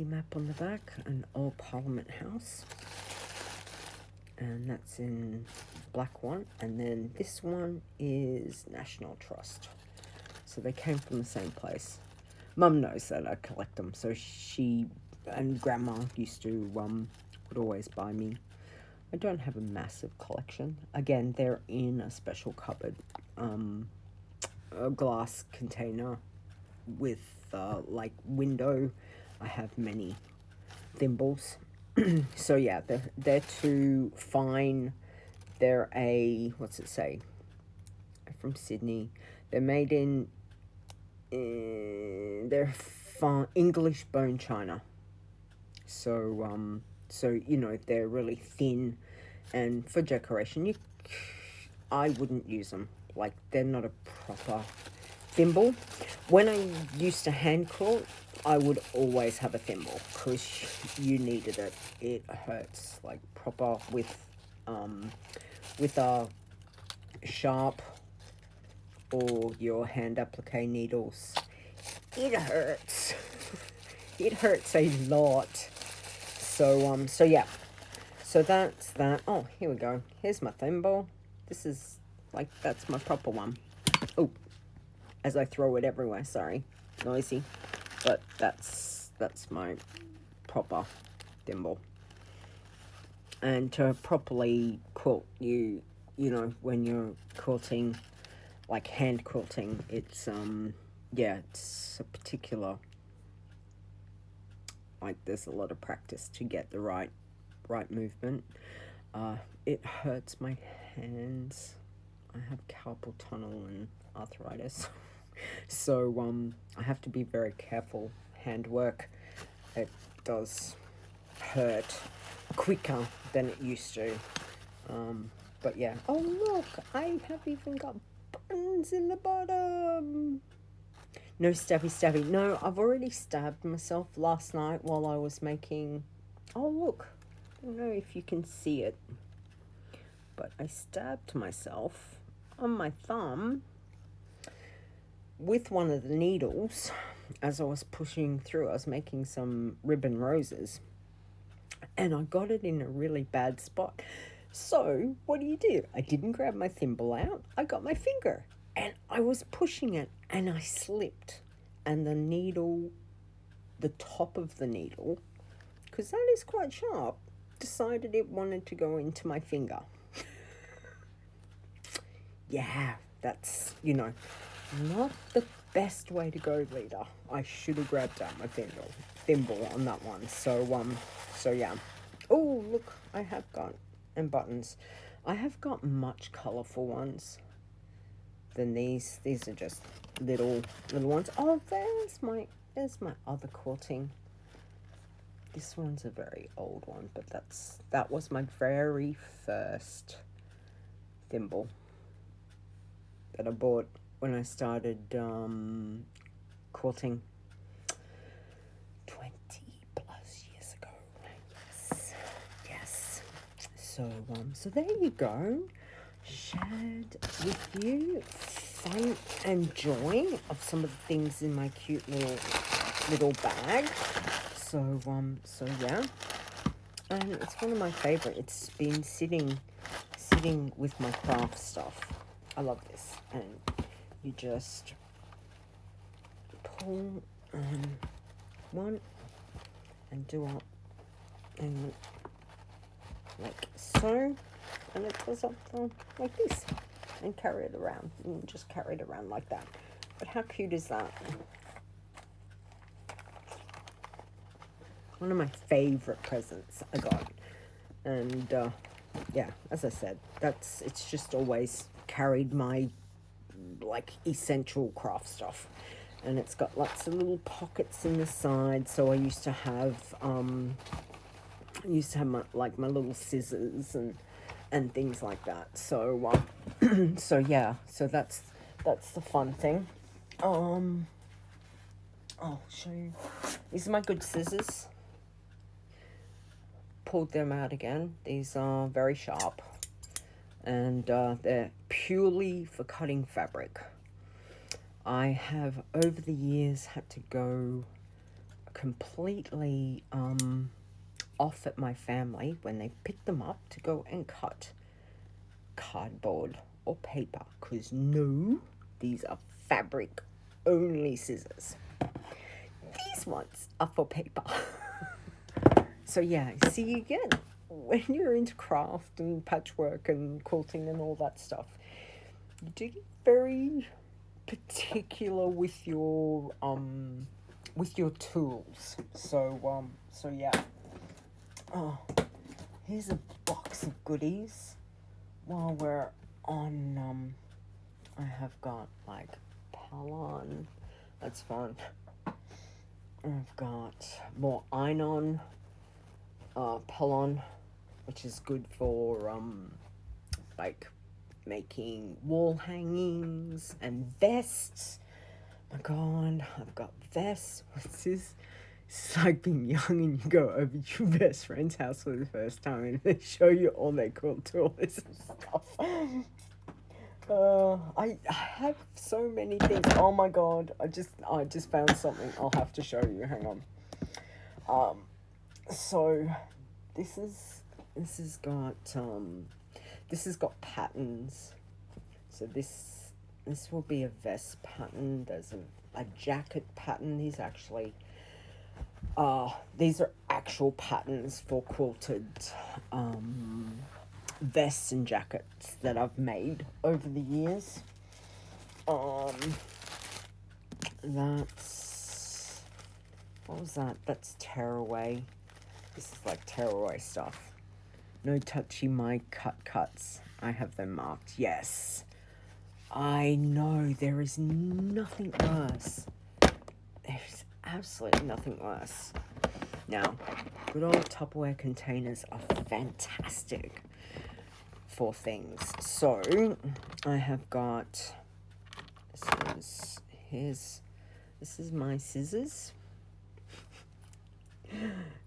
map on the back, an Old Parliament House. And that's in black one. And then this one is National Trust. So they came from the same place. Mum knows that I collect them, so she and Grandma used to would always buy me. I don't have a massive collection. Again, they're in a special cupboard, a glass container with like window. I have many thimbles. So yeah, they're too fine. They're what's it say? They're from Sydney. They're made in they're English bone china. So you know, they're really thin, and for decoration, I wouldn't use them. Like, they're not a proper thimble. When I used to hand quilt, I would always have a thimble because you needed it. It hurts like proper with a sharp or your hand applique needles. It hurts. It hurts a lot. So yeah. So that's that. Oh, here we go. Here's my thimble. This is like, that's my proper one. Oh, as I throw it everywhere, sorry. Noisy. But that's my proper thimble. And to properly quilt, you know, when you're quilting, like hand quilting, it's yeah, it's a particular, like, there's a lot of practice to get the right movement. It hurts my hands. I have carpal tunnel and arthritis. So I have to be very careful. Handwork, it does hurt quicker than it used to. But yeah. Oh look, I have even got buttons in the bottom. No stabby. No, I've already stabbed myself last night while I was making... Oh look, I don't know if you can see it, but I stabbed myself on my thumb with one of the needles as I was pushing through. I was making some ribbon roses, and I got it in a really bad spot. So what do? I didn't grab my thimble out. I got my finger, and I was pushing it, and I slipped, and the needle, the top of the needle, because that is quite sharp, decided it wanted to go into my finger. Yeah, that's, you know, not the best way to go, Leeta. I should have grabbed out my thimble on that one. So yeah, Oh, look, I have got, and buttons. I have got much colourful ones than these. These are just little ones. Oh, there's my other quilting. This one's a very old one, but that was my very first thimble that I bought when I started quilting 20 plus years ago. Yes. So there you go. Shared with you fun and joy of some of the things in my cute little bag. So yeah, and it's one of my favorite. It's been sitting with my craft stuff. I love this, and you just pull one and do up and like so, and it goes up like this, and carry it around, and just carry it around like that. But how cute is that? One of my favorite presents I got, and yeah, as I said, it's just always carried my like essential craft stuff, and it's got lots of little pockets in the side. So I used to have my little scissors and things like that. So so yeah, so that's the fun thing. I'll show you. These are my good scissors. Pulled them out again. These are very sharp, and they're purely for cutting fabric. I have over the years had to go completely off at my family when they pick them up to go and cut cardboard or paper, because no, these are fabric only scissors. These ones are for paper. So yeah, see, again, when you're into craft and patchwork and quilting and all that stuff, you do get very particular with your tools. So yeah. Oh, here's a box of goodies. While we're on, I have got like Palon. That's fun. I've got more Einon. Palon, which is good for like making wall hangings and vests. My God, I've got vests. What's this? It's like being young and you go over to your best friend's house for the first time and they show you all their cool tools and stuff. I have so many things. Oh my God, I just found something. I'll have to show you. Hang on. So this has got patterns. So this will be a vest pattern. There's a jacket pattern. These are actual patterns for quilted vests and jackets that I've made over the years. That's, what was that? That's tearaway. This is like tearaway stuff. No touching my cuts. I have them marked. Yes. I know, there is nothing worse. There's absolutely nothing worse. Now, good old Tupperware containers are fantastic for things. So, I have got, this is my scissors.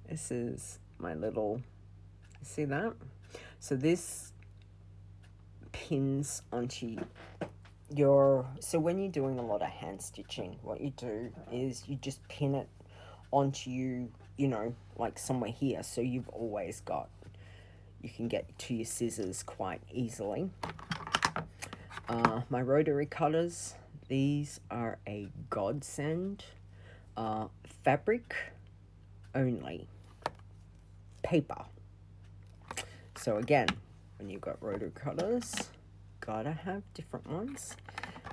This is my little, see that? So this pins onto so when you're doing a lot of hand stitching, what you do is you just pin it onto you know, like somewhere here, so you've always got, you can get to your scissors quite easily. My Rotary Cutters, these are a godsend. Fabric only, paper. So again, when you've got Rotary Cutters, gotta have different ones.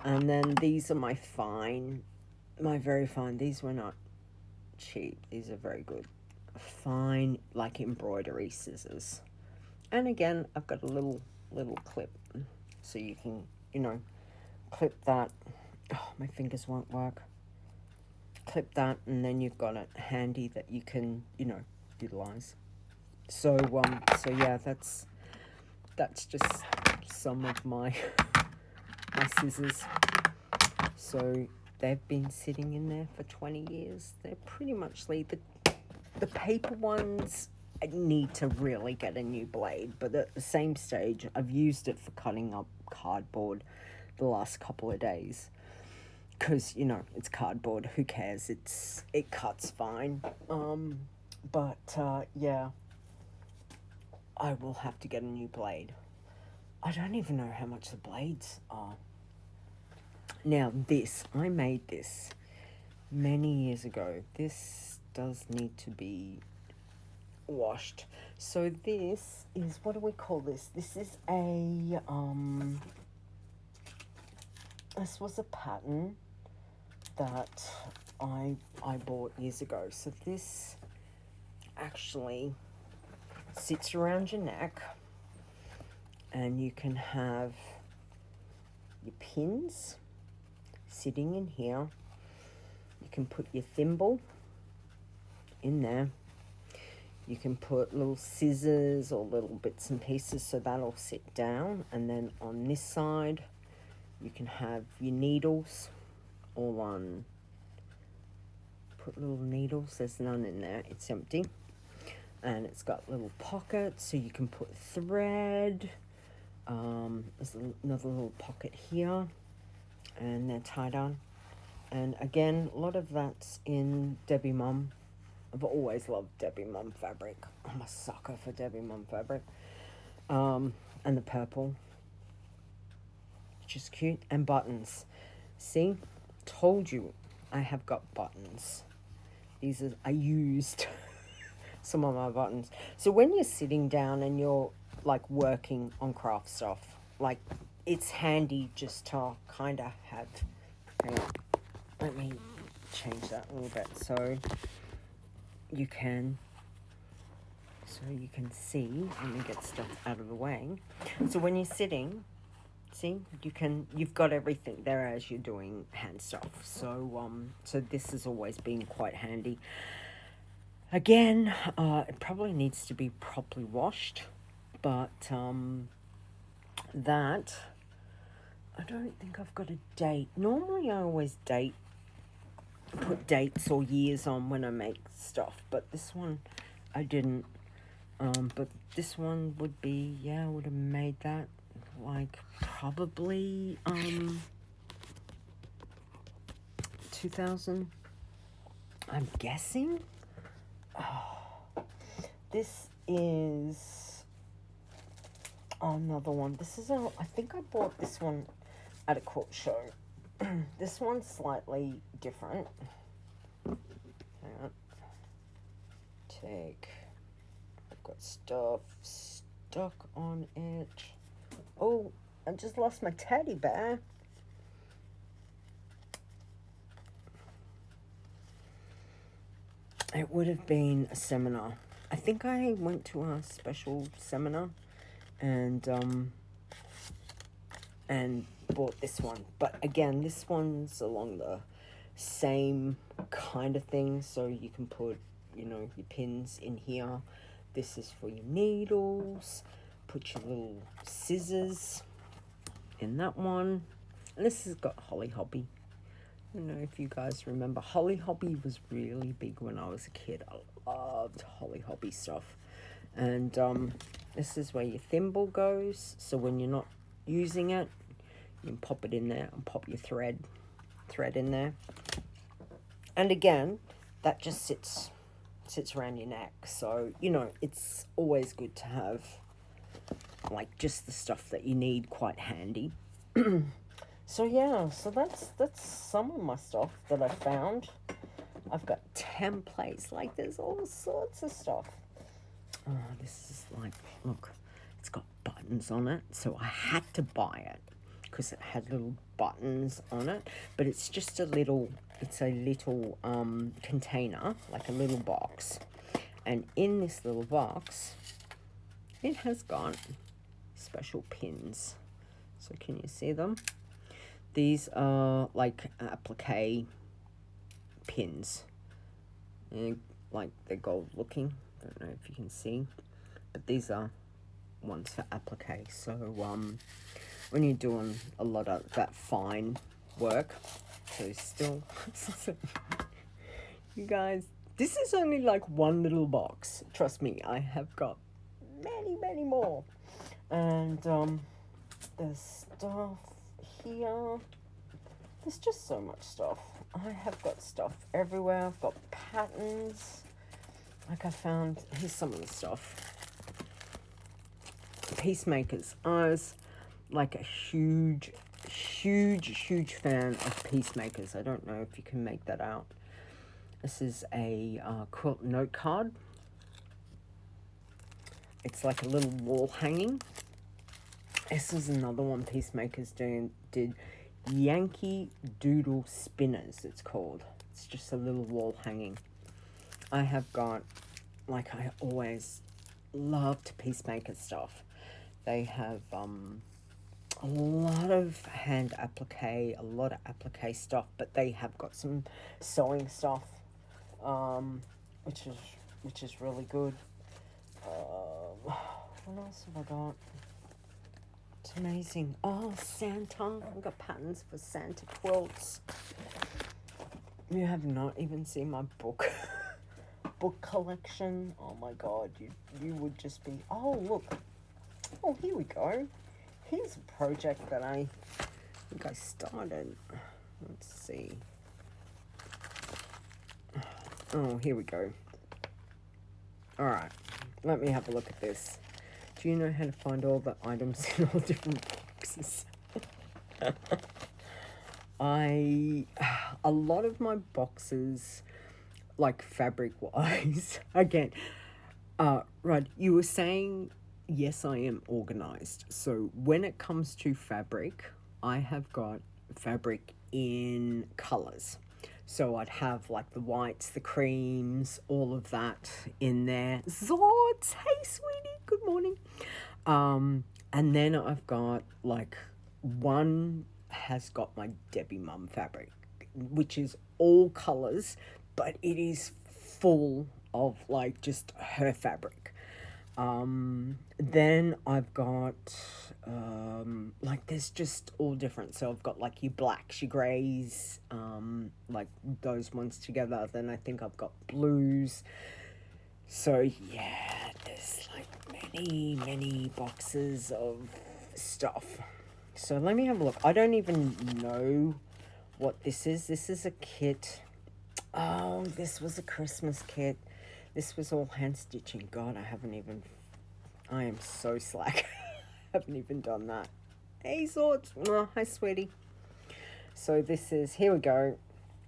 And then these are my very fine. These were not cheap. These are very good. fine, like embroidery scissors. And again, I've got a little clip, so you can, clip that. Oh, my fingers won't work. Clip that, and then you've got it handy that you can, utilize. So yeah, that's just some of my scissors. So they've been sitting in there for 20 years. They're pretty much the paper ones. I need to really get a new blade, but at the same stage, I've used it for cutting up cardboard the last couple of days. Because, it's cardboard, who cares? It cuts fine. Yeah, I will have to get a new blade. I don't even know how much the blades are. Now I made this many years ago. This does need to be washed. So this is, what do we call this? This is this was a pattern that I bought years ago. So this actually sits around your neck, and you can have your pins sitting in here. You can put your thimble in there. You can put little scissors or little bits and pieces, so that'll sit down. And then on this side, you can have your needles all on. Put little needles, there's none in there, it's empty. And it's got little pockets, so you can put thread. There's another little pocket here, and they're tied on. And again, a lot of that's in Debbie Mum. I've always loved Debbie Mum fabric. I'm a sucker for Debbie Mum fabric. And the purple, which is cute. And buttons. See, told you I have got buttons. I used some of my buttons. So when you're sitting down and you're like working on craft stuff, like it's handy just to kind of have, hang on, let me change that a little bit so you can see. Let me get stuff out of the way. So when you're sitting, see, you've got everything there as you're doing hand stuff. So so this has always been quite handy. Again, it probably needs to be properly washed, but that, I don't think I've got a date. Normally I always put dates or years on when I make stuff, but this one I didn't. But this one would be, I would have made that like probably 2000, I'm guessing. This is another one. I think I bought this one at a quilt show. This one's slightly different. Hang on. I've got stuff stuck on it. Oh, I just lost my teddy bear. It would have been a seminar. I think I went to a special seminar and bought this one. But again, this one's along the same kind of thing. So you can put, your pins in here. This is for your needles. Put your little scissors in that one. And this has got Holly Hobby. I don't know if you guys remember. Holly Hobby was really big when I was a kid. I loved Holly Hobby stuff. And this is where your thimble goes. So when you're not using it, you can pop it in there and pop your thread in there. And again, that just sits around your neck. So, it's always good to have like just the stuff that you need quite handy. So yeah, so that's some of my stuff that I found. I've got templates, like there's all sorts of stuff. Oh, this is like, look, it's got buttons on it, so I had to buy it because it had little buttons on it. But it's just a little container, like a little box, And in this little box, it has got special pins. So can you see them? These are like applique pins. And like they're gold looking. Don't know if you can see. But these are ones for applique. So when you're doing a lot of that fine work, so still, you guys, this is only like one little box. Trust me, I have got many more. And there's stuff here. There's just so much stuff. I have got stuff everywhere. I've got patterns. Like I found, here's some of the stuff. Peacemakers. I was like a huge fan of peacemakers. I don't know if you can make that out. This is a quilt note card. It's like a little wall hanging. This is another one Peacemakers did. Yankee Doodle Spinners, it's called. It's just a little wall hanging. I have got, like I always loved Peacemaker stuff. They have a lot of hand applique, a lot of applique stuff, but they have got some sewing stuff, which is really good. What else have I got? It's amazing. Oh, Santa. I've got patterns for Santa quilts. You have not even seen my book collection. Oh my god, you would just be, oh look. Oh, here we go. Here's a project that I think I started. Let's see. Oh, here we go. Alright, let me have a look at this. Do you know how to find all the items in all different boxes? A lot of my boxes, like fabric-wise, again, right, you were saying, yes, I am organized. So when it comes to fabric, I have got fabric in colors. So I'd have like the whites, the creams, all of that in there. Zods, hey sweetie, good morning. And then I've got like one has got my Debbie Mum fabric, which is all colors, but it is full of like just her fabric. Then I've got like there's just all different. So I've got like your blacks, your greys, like those ones together. Then I think I've got blues. So yeah, there's like many boxes of stuff. So let me have a look. I don't even know what this is. This is a kit. Oh, this was a Christmas kit. This was all hand stitching. God, I am so slack. I haven't even done that. Hey, Swords. Oh, hi, sweetie. So this is, here we go.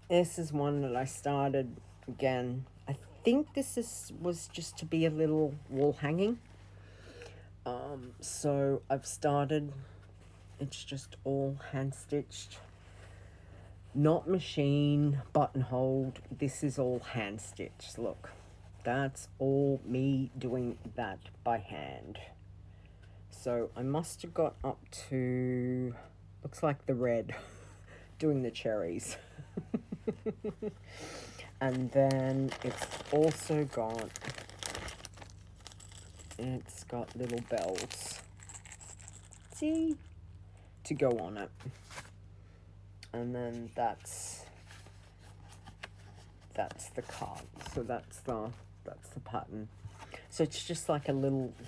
This is one that I started again. I think this was just to be a little wall hanging. So I've started, it's just all hand stitched. Not machine, buttonholed. This is all hand stitched. Look. That's all me doing that by hand. So I must have got up to, looks like the red, doing the cherries. And then it's also got, little bells. See? To go on it. And then that's the card. So that's the pattern. So it's just like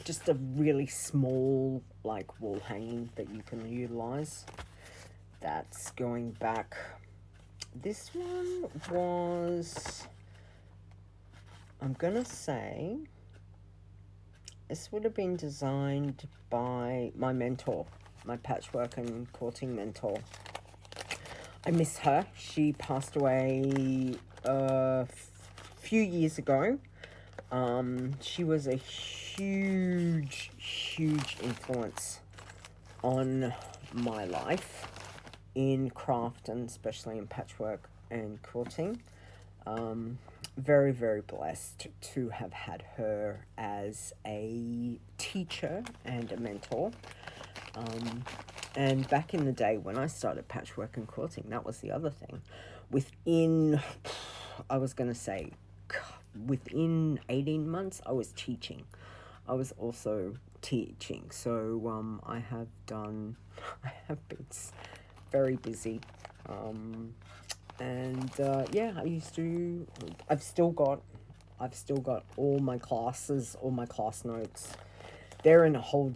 just a really small like wall hanging that you can utilize. That's going back. This one was, I'm gonna say, this would have been designed by my mentor, my patchwork and quilting mentor. I miss her. She passed away a few years ago. She was a huge influence on my life in craft and especially in patchwork and quilting. Very, very blessed to have had her as a teacher and a mentor. And back in the day when I started patchwork and quilting, that was the other thing. Within, I was going to say, within 18 months, I was teaching. I was also teaching. So I have been very busy. I've still got all my classes, all my class notes. They're in a whole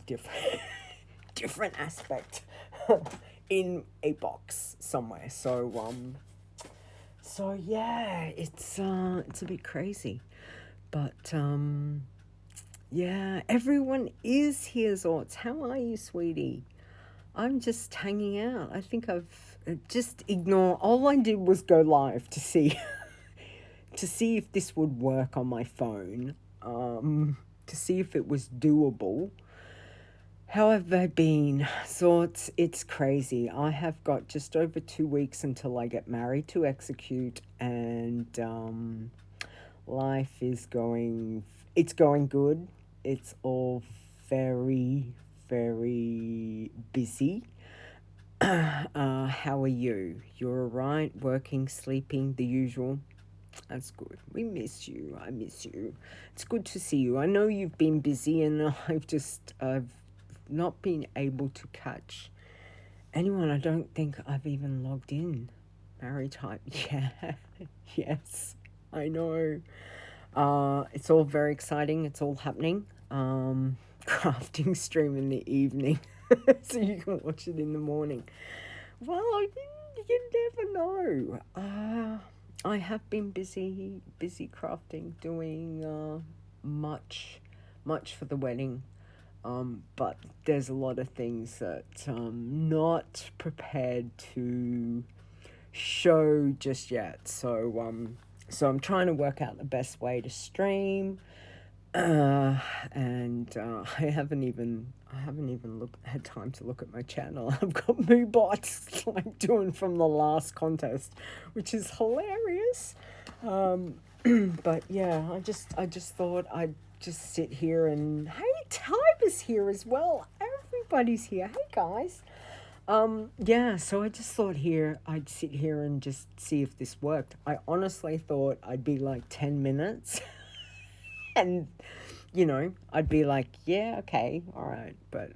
different aspect in a box somewhere. So yeah, it's a bit crazy, but yeah, everyone is here, Zorts. How are you, sweetie? I'm just hanging out. I think I've just ignored. All I did was go live to see if this would work on my phone, to see if it was doable. How have I been? So it's crazy. I have got just over 2 weeks until I get married to execute, and life is going good. It's all very, very busy. How are you? You're all right? Working, sleeping, the usual? That's good. We miss you. I miss you. It's good to see you. I know you've been busy, and I've not been able to catch anyone. I don't think I've even logged in. Married type. Yeah. Yes. I know. It's all very exciting. It's all happening. Crafting stream in the evening. So you can watch it in the morning. Well, you never know. I have been busy crafting, doing much for the wedding. But there's a lot of things that I'm not prepared to show just yet. So I'm trying to work out the best way to stream. And I haven't even had time to look at my channel. I've got moo bots like doing from the last contest, which is hilarious. But yeah, I just thought I'd just sit here and hey, Tybe is here as well. Everybody's here. Hey guys. Yeah, so I just thought I'd sit here and just see if this worked. I honestly thought I'd be like 10 minutes. And, I'd be like, yeah, okay, all right. But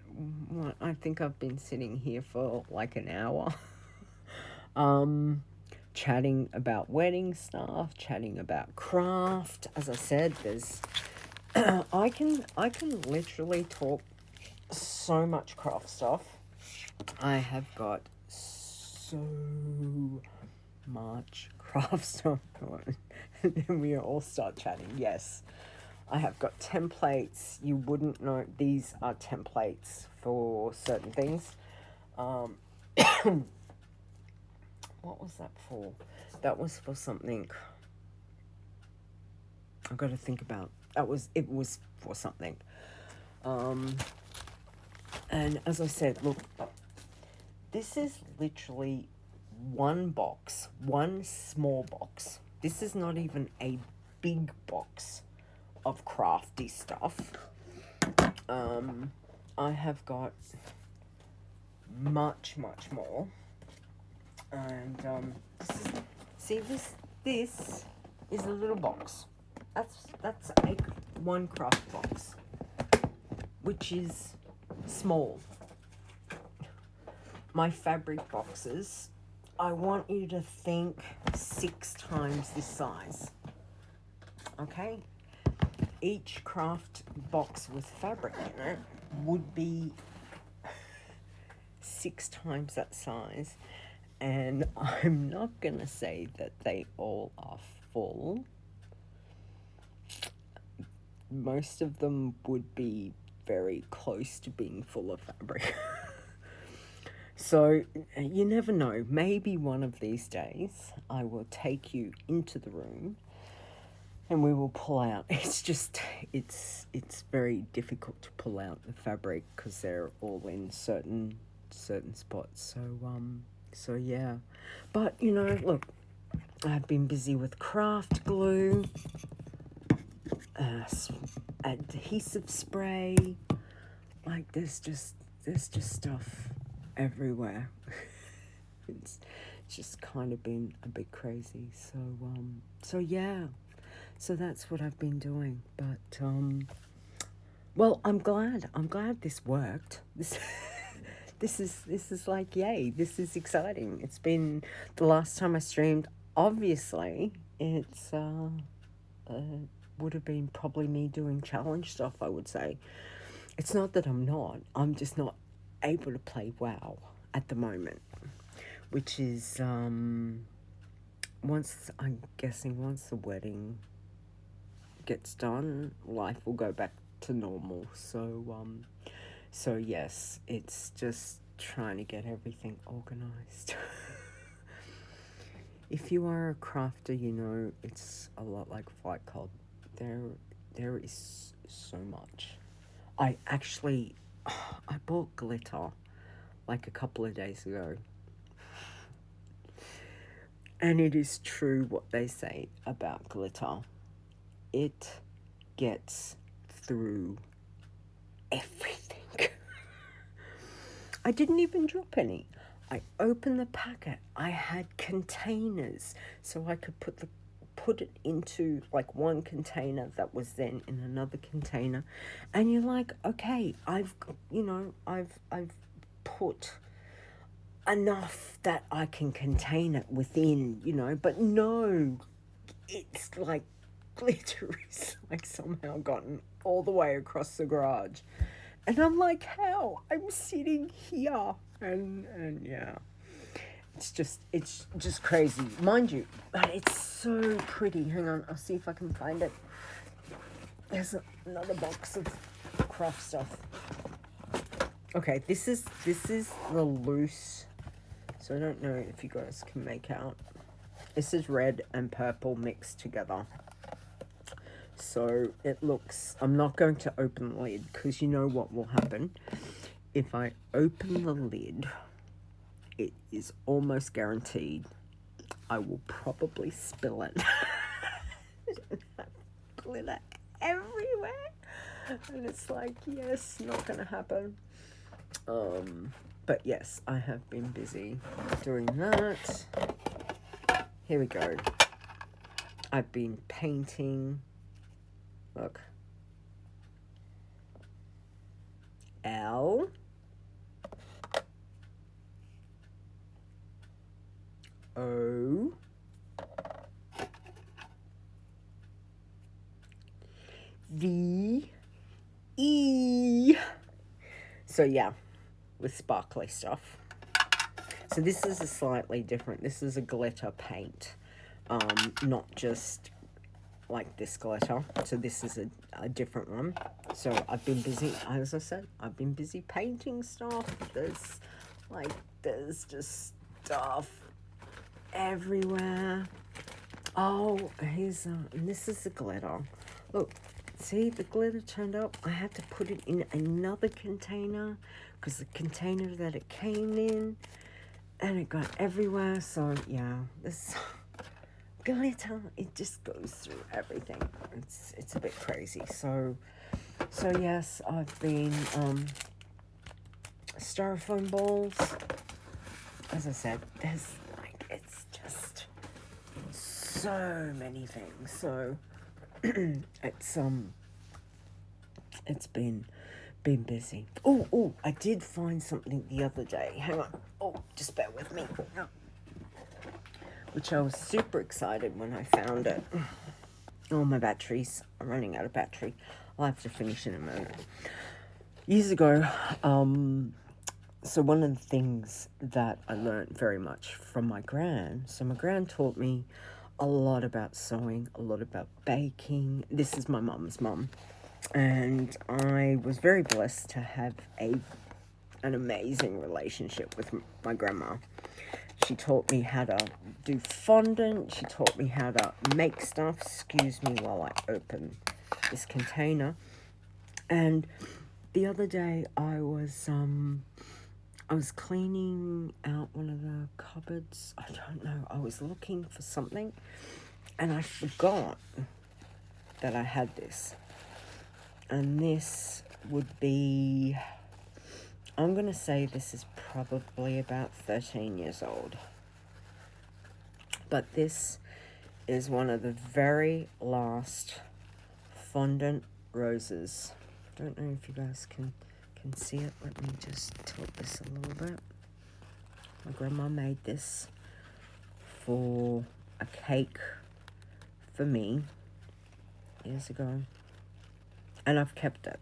I think I've been sitting here for like an hour, chatting about wedding stuff, chatting about craft. As I said, there's, I can literally talk so much craft stuff. I have got so much craft stuff. And then we all start chatting. Yes. I have got templates. You wouldn't know these are templates for certain things. What was that for? That was for something. I've got to think about. It was for something. And as I said, look, this is literally one box, one small box. This is not even a big box of crafty stuff. I have got much more, and this is a little box. That's one craft box, which is small. My fabric boxes, I want you to think 6 times this size. Okay? Each craft box with fabric in it would be 6 times that size. And I'm not going to say that they all are full. Most of them would be very close to being full of fabric. So you never know. Maybe one of these days I will take you into the room and we will pull out. It's very difficult to pull out the fabric because they're all in certain spots. So yeah. But look, I've been busy with craft glue, adhesive spray. Like there's just stuff everywhere. It's just kind of been a bit crazy. So yeah. So that's what I've been doing. But well, I'm glad this worked. This is like, yay, this is exciting. It's been the last time I streamed, obviously, it's would have been probably me doing challenge stuff, I would say. It's not that I'm just not able to play WoW at the moment, which is once the wedding gets done, life will go back to normal. So yes, it's just trying to get everything organized. If you are a crafter, you know it's a lot like Fight Club. There is so much. I bought glitter like a couple of days ago. And it is true what they say about glitter. It gets through everything. I didn't even drop any. I opened the packet. I had containers, so I could put it into like one container that was then in another container, and you're like, okay, I've put enough that I can contain it within, but no, it's like glitter is like somehow gotten all the way across the garage. And I'm like, how? I'm sitting here. And yeah. It's just crazy. Mind you, but it's so pretty. Hang on, I'll see if I can find it. There's another box of craft stuff. Okay, this is the loose. So I don't know if you guys can make out. This is red and purple mixed together. So it looks, I'm not going to open the lid because you know what will happen. If I open the lid, it is almost guaranteed I will probably spill it. Glitter everywhere. And it's like, yes, not going to happen. But yes, I have been busy doing that. Here we go. I've been painting. Look. L. O. V. E. So yeah, with sparkly stuff. So this is a slightly different, this is a glitter paint. Not just like this glitter. So this is a different one. So I've been busy, as I said, I've been busy painting stuff. There's just stuff everywhere. Oh, here's and this is the glitter. Look, see, the glitter turned up. I had to put it in another container because the container that it came in, and it got everywhere. So yeah, this glitter, it just goes through everything. It's a bit crazy. So yes, I've been styrofoam balls. As I said, there's like, it's just so many things. So it's been busy. Oh, I did find something the other day. Hang on. Oh, just bear with me. Which I was super excited when I found it. Oh, my batteries. I'm running out of battery. I'll have to finish in a moment. Years ago, so one of the things that I learned very much from my gran, so my gran taught me a lot about sewing, a lot about baking. This is my mum's mum. And I was very blessed to have an amazing relationship with my grandma. She taught me how to do fondant. She taught me how to make stuff. Excuse me while I open this container. And the other day I was I was cleaning out one of the cupboards. I don't know. I was looking for something and I forgot that I had this. And this would be, I'm going to say this is probably about 13 years old. But this is one of the very last fondant roses. Don't know if you guys can see it. Let me just tilt this a little bit. My grandma made this for a cake for me years ago, and I've kept it.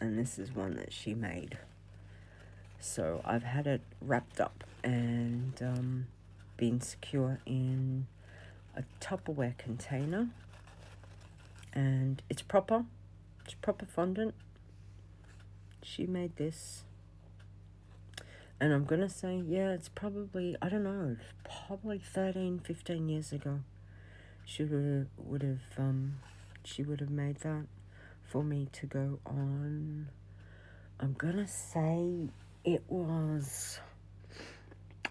And this is one that she made. So I've had it wrapped up and been secure in a Tupperware container, and it's proper fondant. She made this, and I'm gonna say, yeah, it's probably, I don't know, probably 13, 15 years ago. She would have made that for me to go on. I'm gonna say it was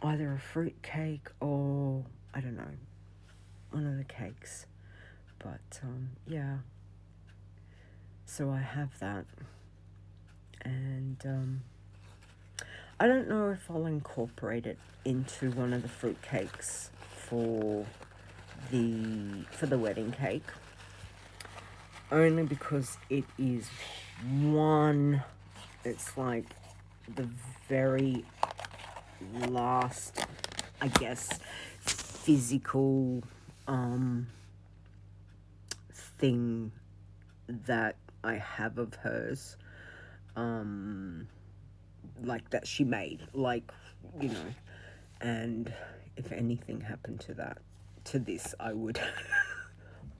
either a fruit cake or, I don't know, one of the cakes. But yeah, so I have that, and I don't know if I'll incorporate it into one of the fruit cakes for the wedding cake, only because it is it's like the very last, I guess, physical thing that I have of hers, like that she made, like, you know, and if anything happened to this, I would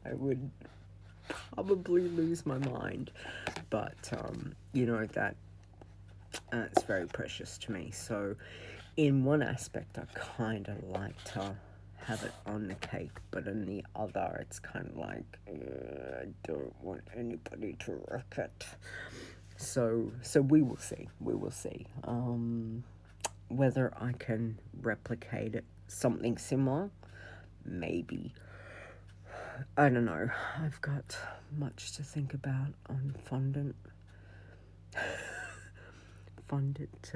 I would probably lose my mind. But you know, that it's very precious to me. So in one aspect, I kind of like to have it on the cake, but in the other, it's kind of like, I don't want anybody to wreck it. So we will see. Whether I can replicate it, something similar, maybe. I don't know. I've got much to think about on fondant. Fondant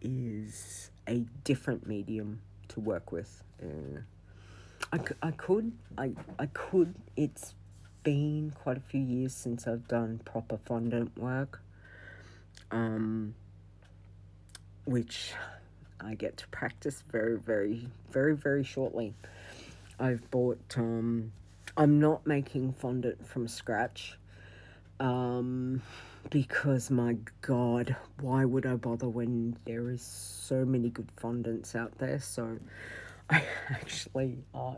is a different medium to work with. I could. It's been quite a few years since I've done proper fondant work, which I get to practice very, very, very, very shortly. I've bought, I'm not making fondant from scratch, because my God, why would I bother when there is so many good fondants out there? So I actually, I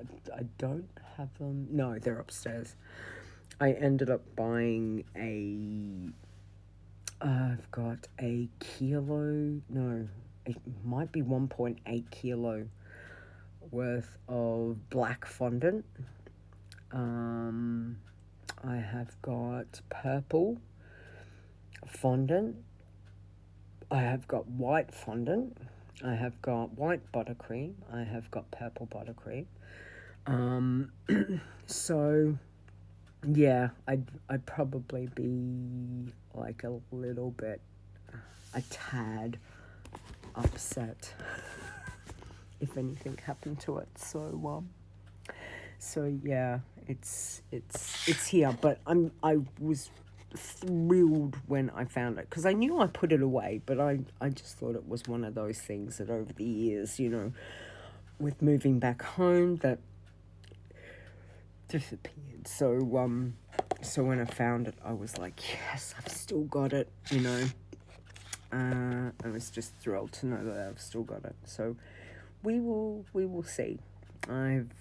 don't have them. No, they're upstairs. I ended up buying I've got a kilo, no, it might be 1.8 kilo worth of black fondant. I have got purple fondant. I have got white fondant. I have got white buttercream. I have got purple buttercream. So yeah, I'd probably be like a little bit, a tad upset if anything happened to it. So yeah, it's here, but I was thrilled when I found it, because I knew I put it away, but I just thought it was one of those things that over the years, you know, with moving back home, that disappeared. So when I found it, I was like, yes, I've still got it, you know. I was just thrilled to know that I've still got it. So we will see. I've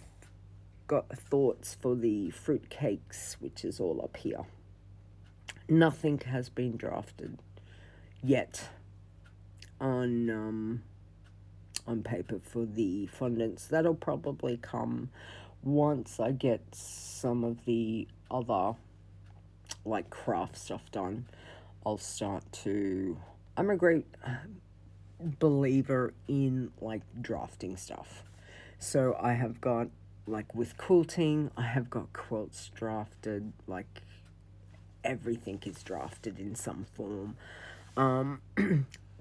got thoughts for the fruit cakes, which is all up here. Nothing has been drafted yet on paper for the fondants. That'll probably come once I get some of the other, like, craft stuff done. I'll start to I'm a great believer in like drafting stuff. So I have got like with quilting, I have got quilts drafted, like everything is drafted in some form. Um,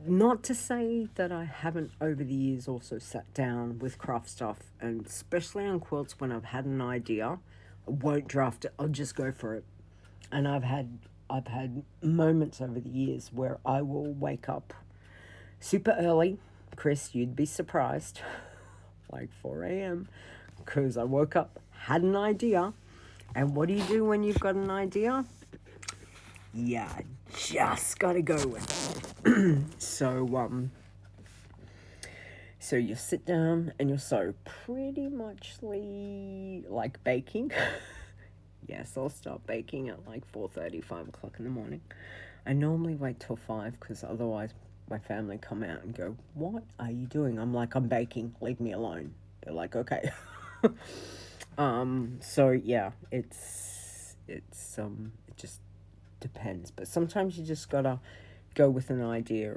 Not to say that I haven't over the years also sat down with craft stuff, and especially on quilts when I've had an idea, I won't draft it. I'll just go for it. And I've had moments over the years where I will wake up super early. Chris, you'd be surprised, like 4 a.m. because I woke up, had an idea, and what do you do when you've got an idea? Yeah, just gotta go with it. So you sit down and you'll sew pretty much like baking. Yes, I'll start baking at like 4:30, 5 o'clock in the morning. I normally wait till 5 because otherwise my family come out and go, "What are you doing?" I'm like, "I'm baking. Leave me alone." They're like, "Okay." So yeah, it just depends. But sometimes you just gotta go with an idea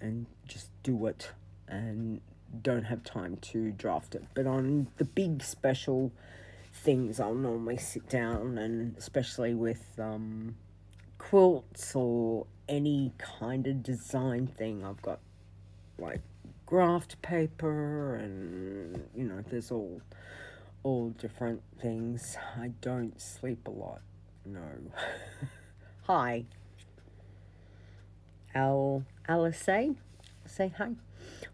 and just do it and don't have time to draft it. But on the big special things, I'll normally sit down, and especially with quilts or any kind of design thing, I've got like graph paper, and there's all different things. I don't sleep a lot. No. Hi. Alice, say hi.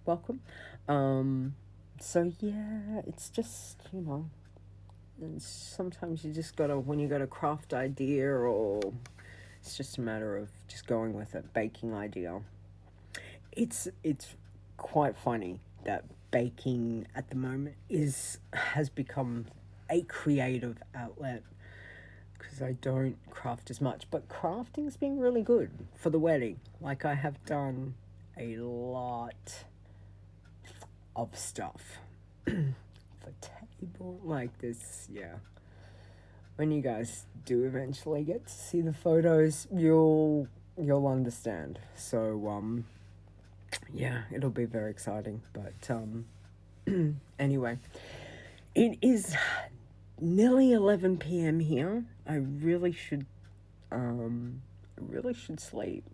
Welcome. So yeah, it's just, and sometimes you just gotta, when you got a craft idea, or it's just a matter of just going with it, baking idea. It's quite funny that baking at the moment has become a creative outlet because I don't craft as much, but crafting's been really good for the wedding. Like, I have done a lot of stuff for table like this. Yeah, when you guys do eventually get to see the photos, you'll understand. So yeah, it'll be very exciting. But anyway, it is nearly 11 p.m. here. I really should sleep,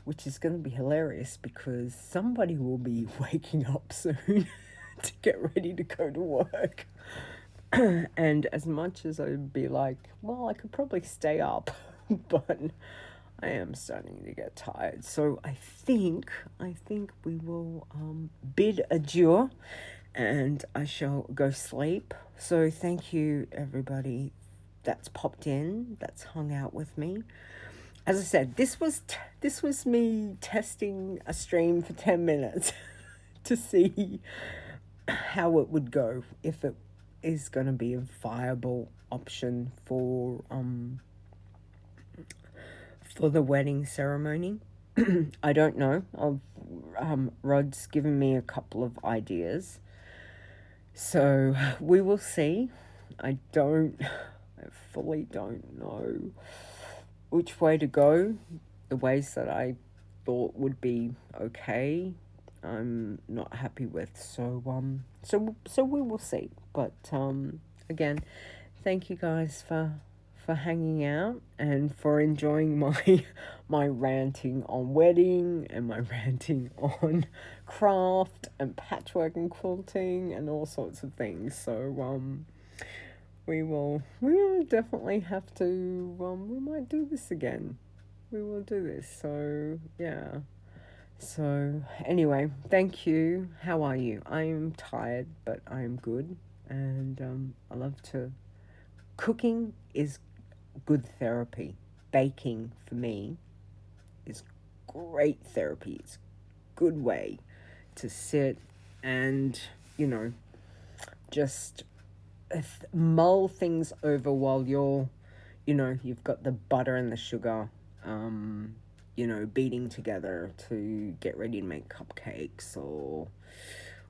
which is going to be hilarious because somebody will be waking up soon to get ready to go to work. And as much as I'd be like, well, I could probably stay up, but I am starting to get tired. So I think we will bid adieu, and I shall go sleep. So thank you, everybody that's popped in, that's hung out with me. As I said, this was me testing a stream for 10 minutes to see how it would go, if it is going to be a viable option for the wedding ceremony. I don't know. Rod's given me a couple of ideas, so we will see. I fully don't know which way to go. The ways that I thought would be okay, I'm not happy with. So we will see. But again, thank you guys for hanging out and for enjoying my ranting on wedding and my ranting on craft and patchwork and quilting and all sorts of things. So we will definitely have to we might do this again. We will do this. So yeah. So anyway, thank you. How are you? I'm tired, but I'm good, and I love to. Cooking is good therapy. Baking for me is great therapy. It's a good way to sit and just mull things over while you've got the butter and the sugar beating together to get ready to make cupcakes or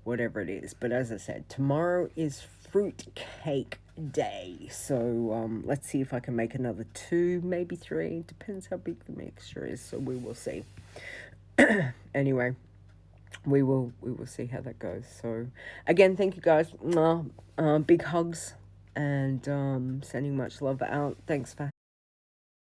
whatever it is. But as I said, tomorrow is fruit cake day. So let's see if I can make another 2, maybe 3. Depends how big the mixture is. So we will see. Anyway, we will see how that goes. So again, thank you guys. Big hugs, and sending much love out. Thanks for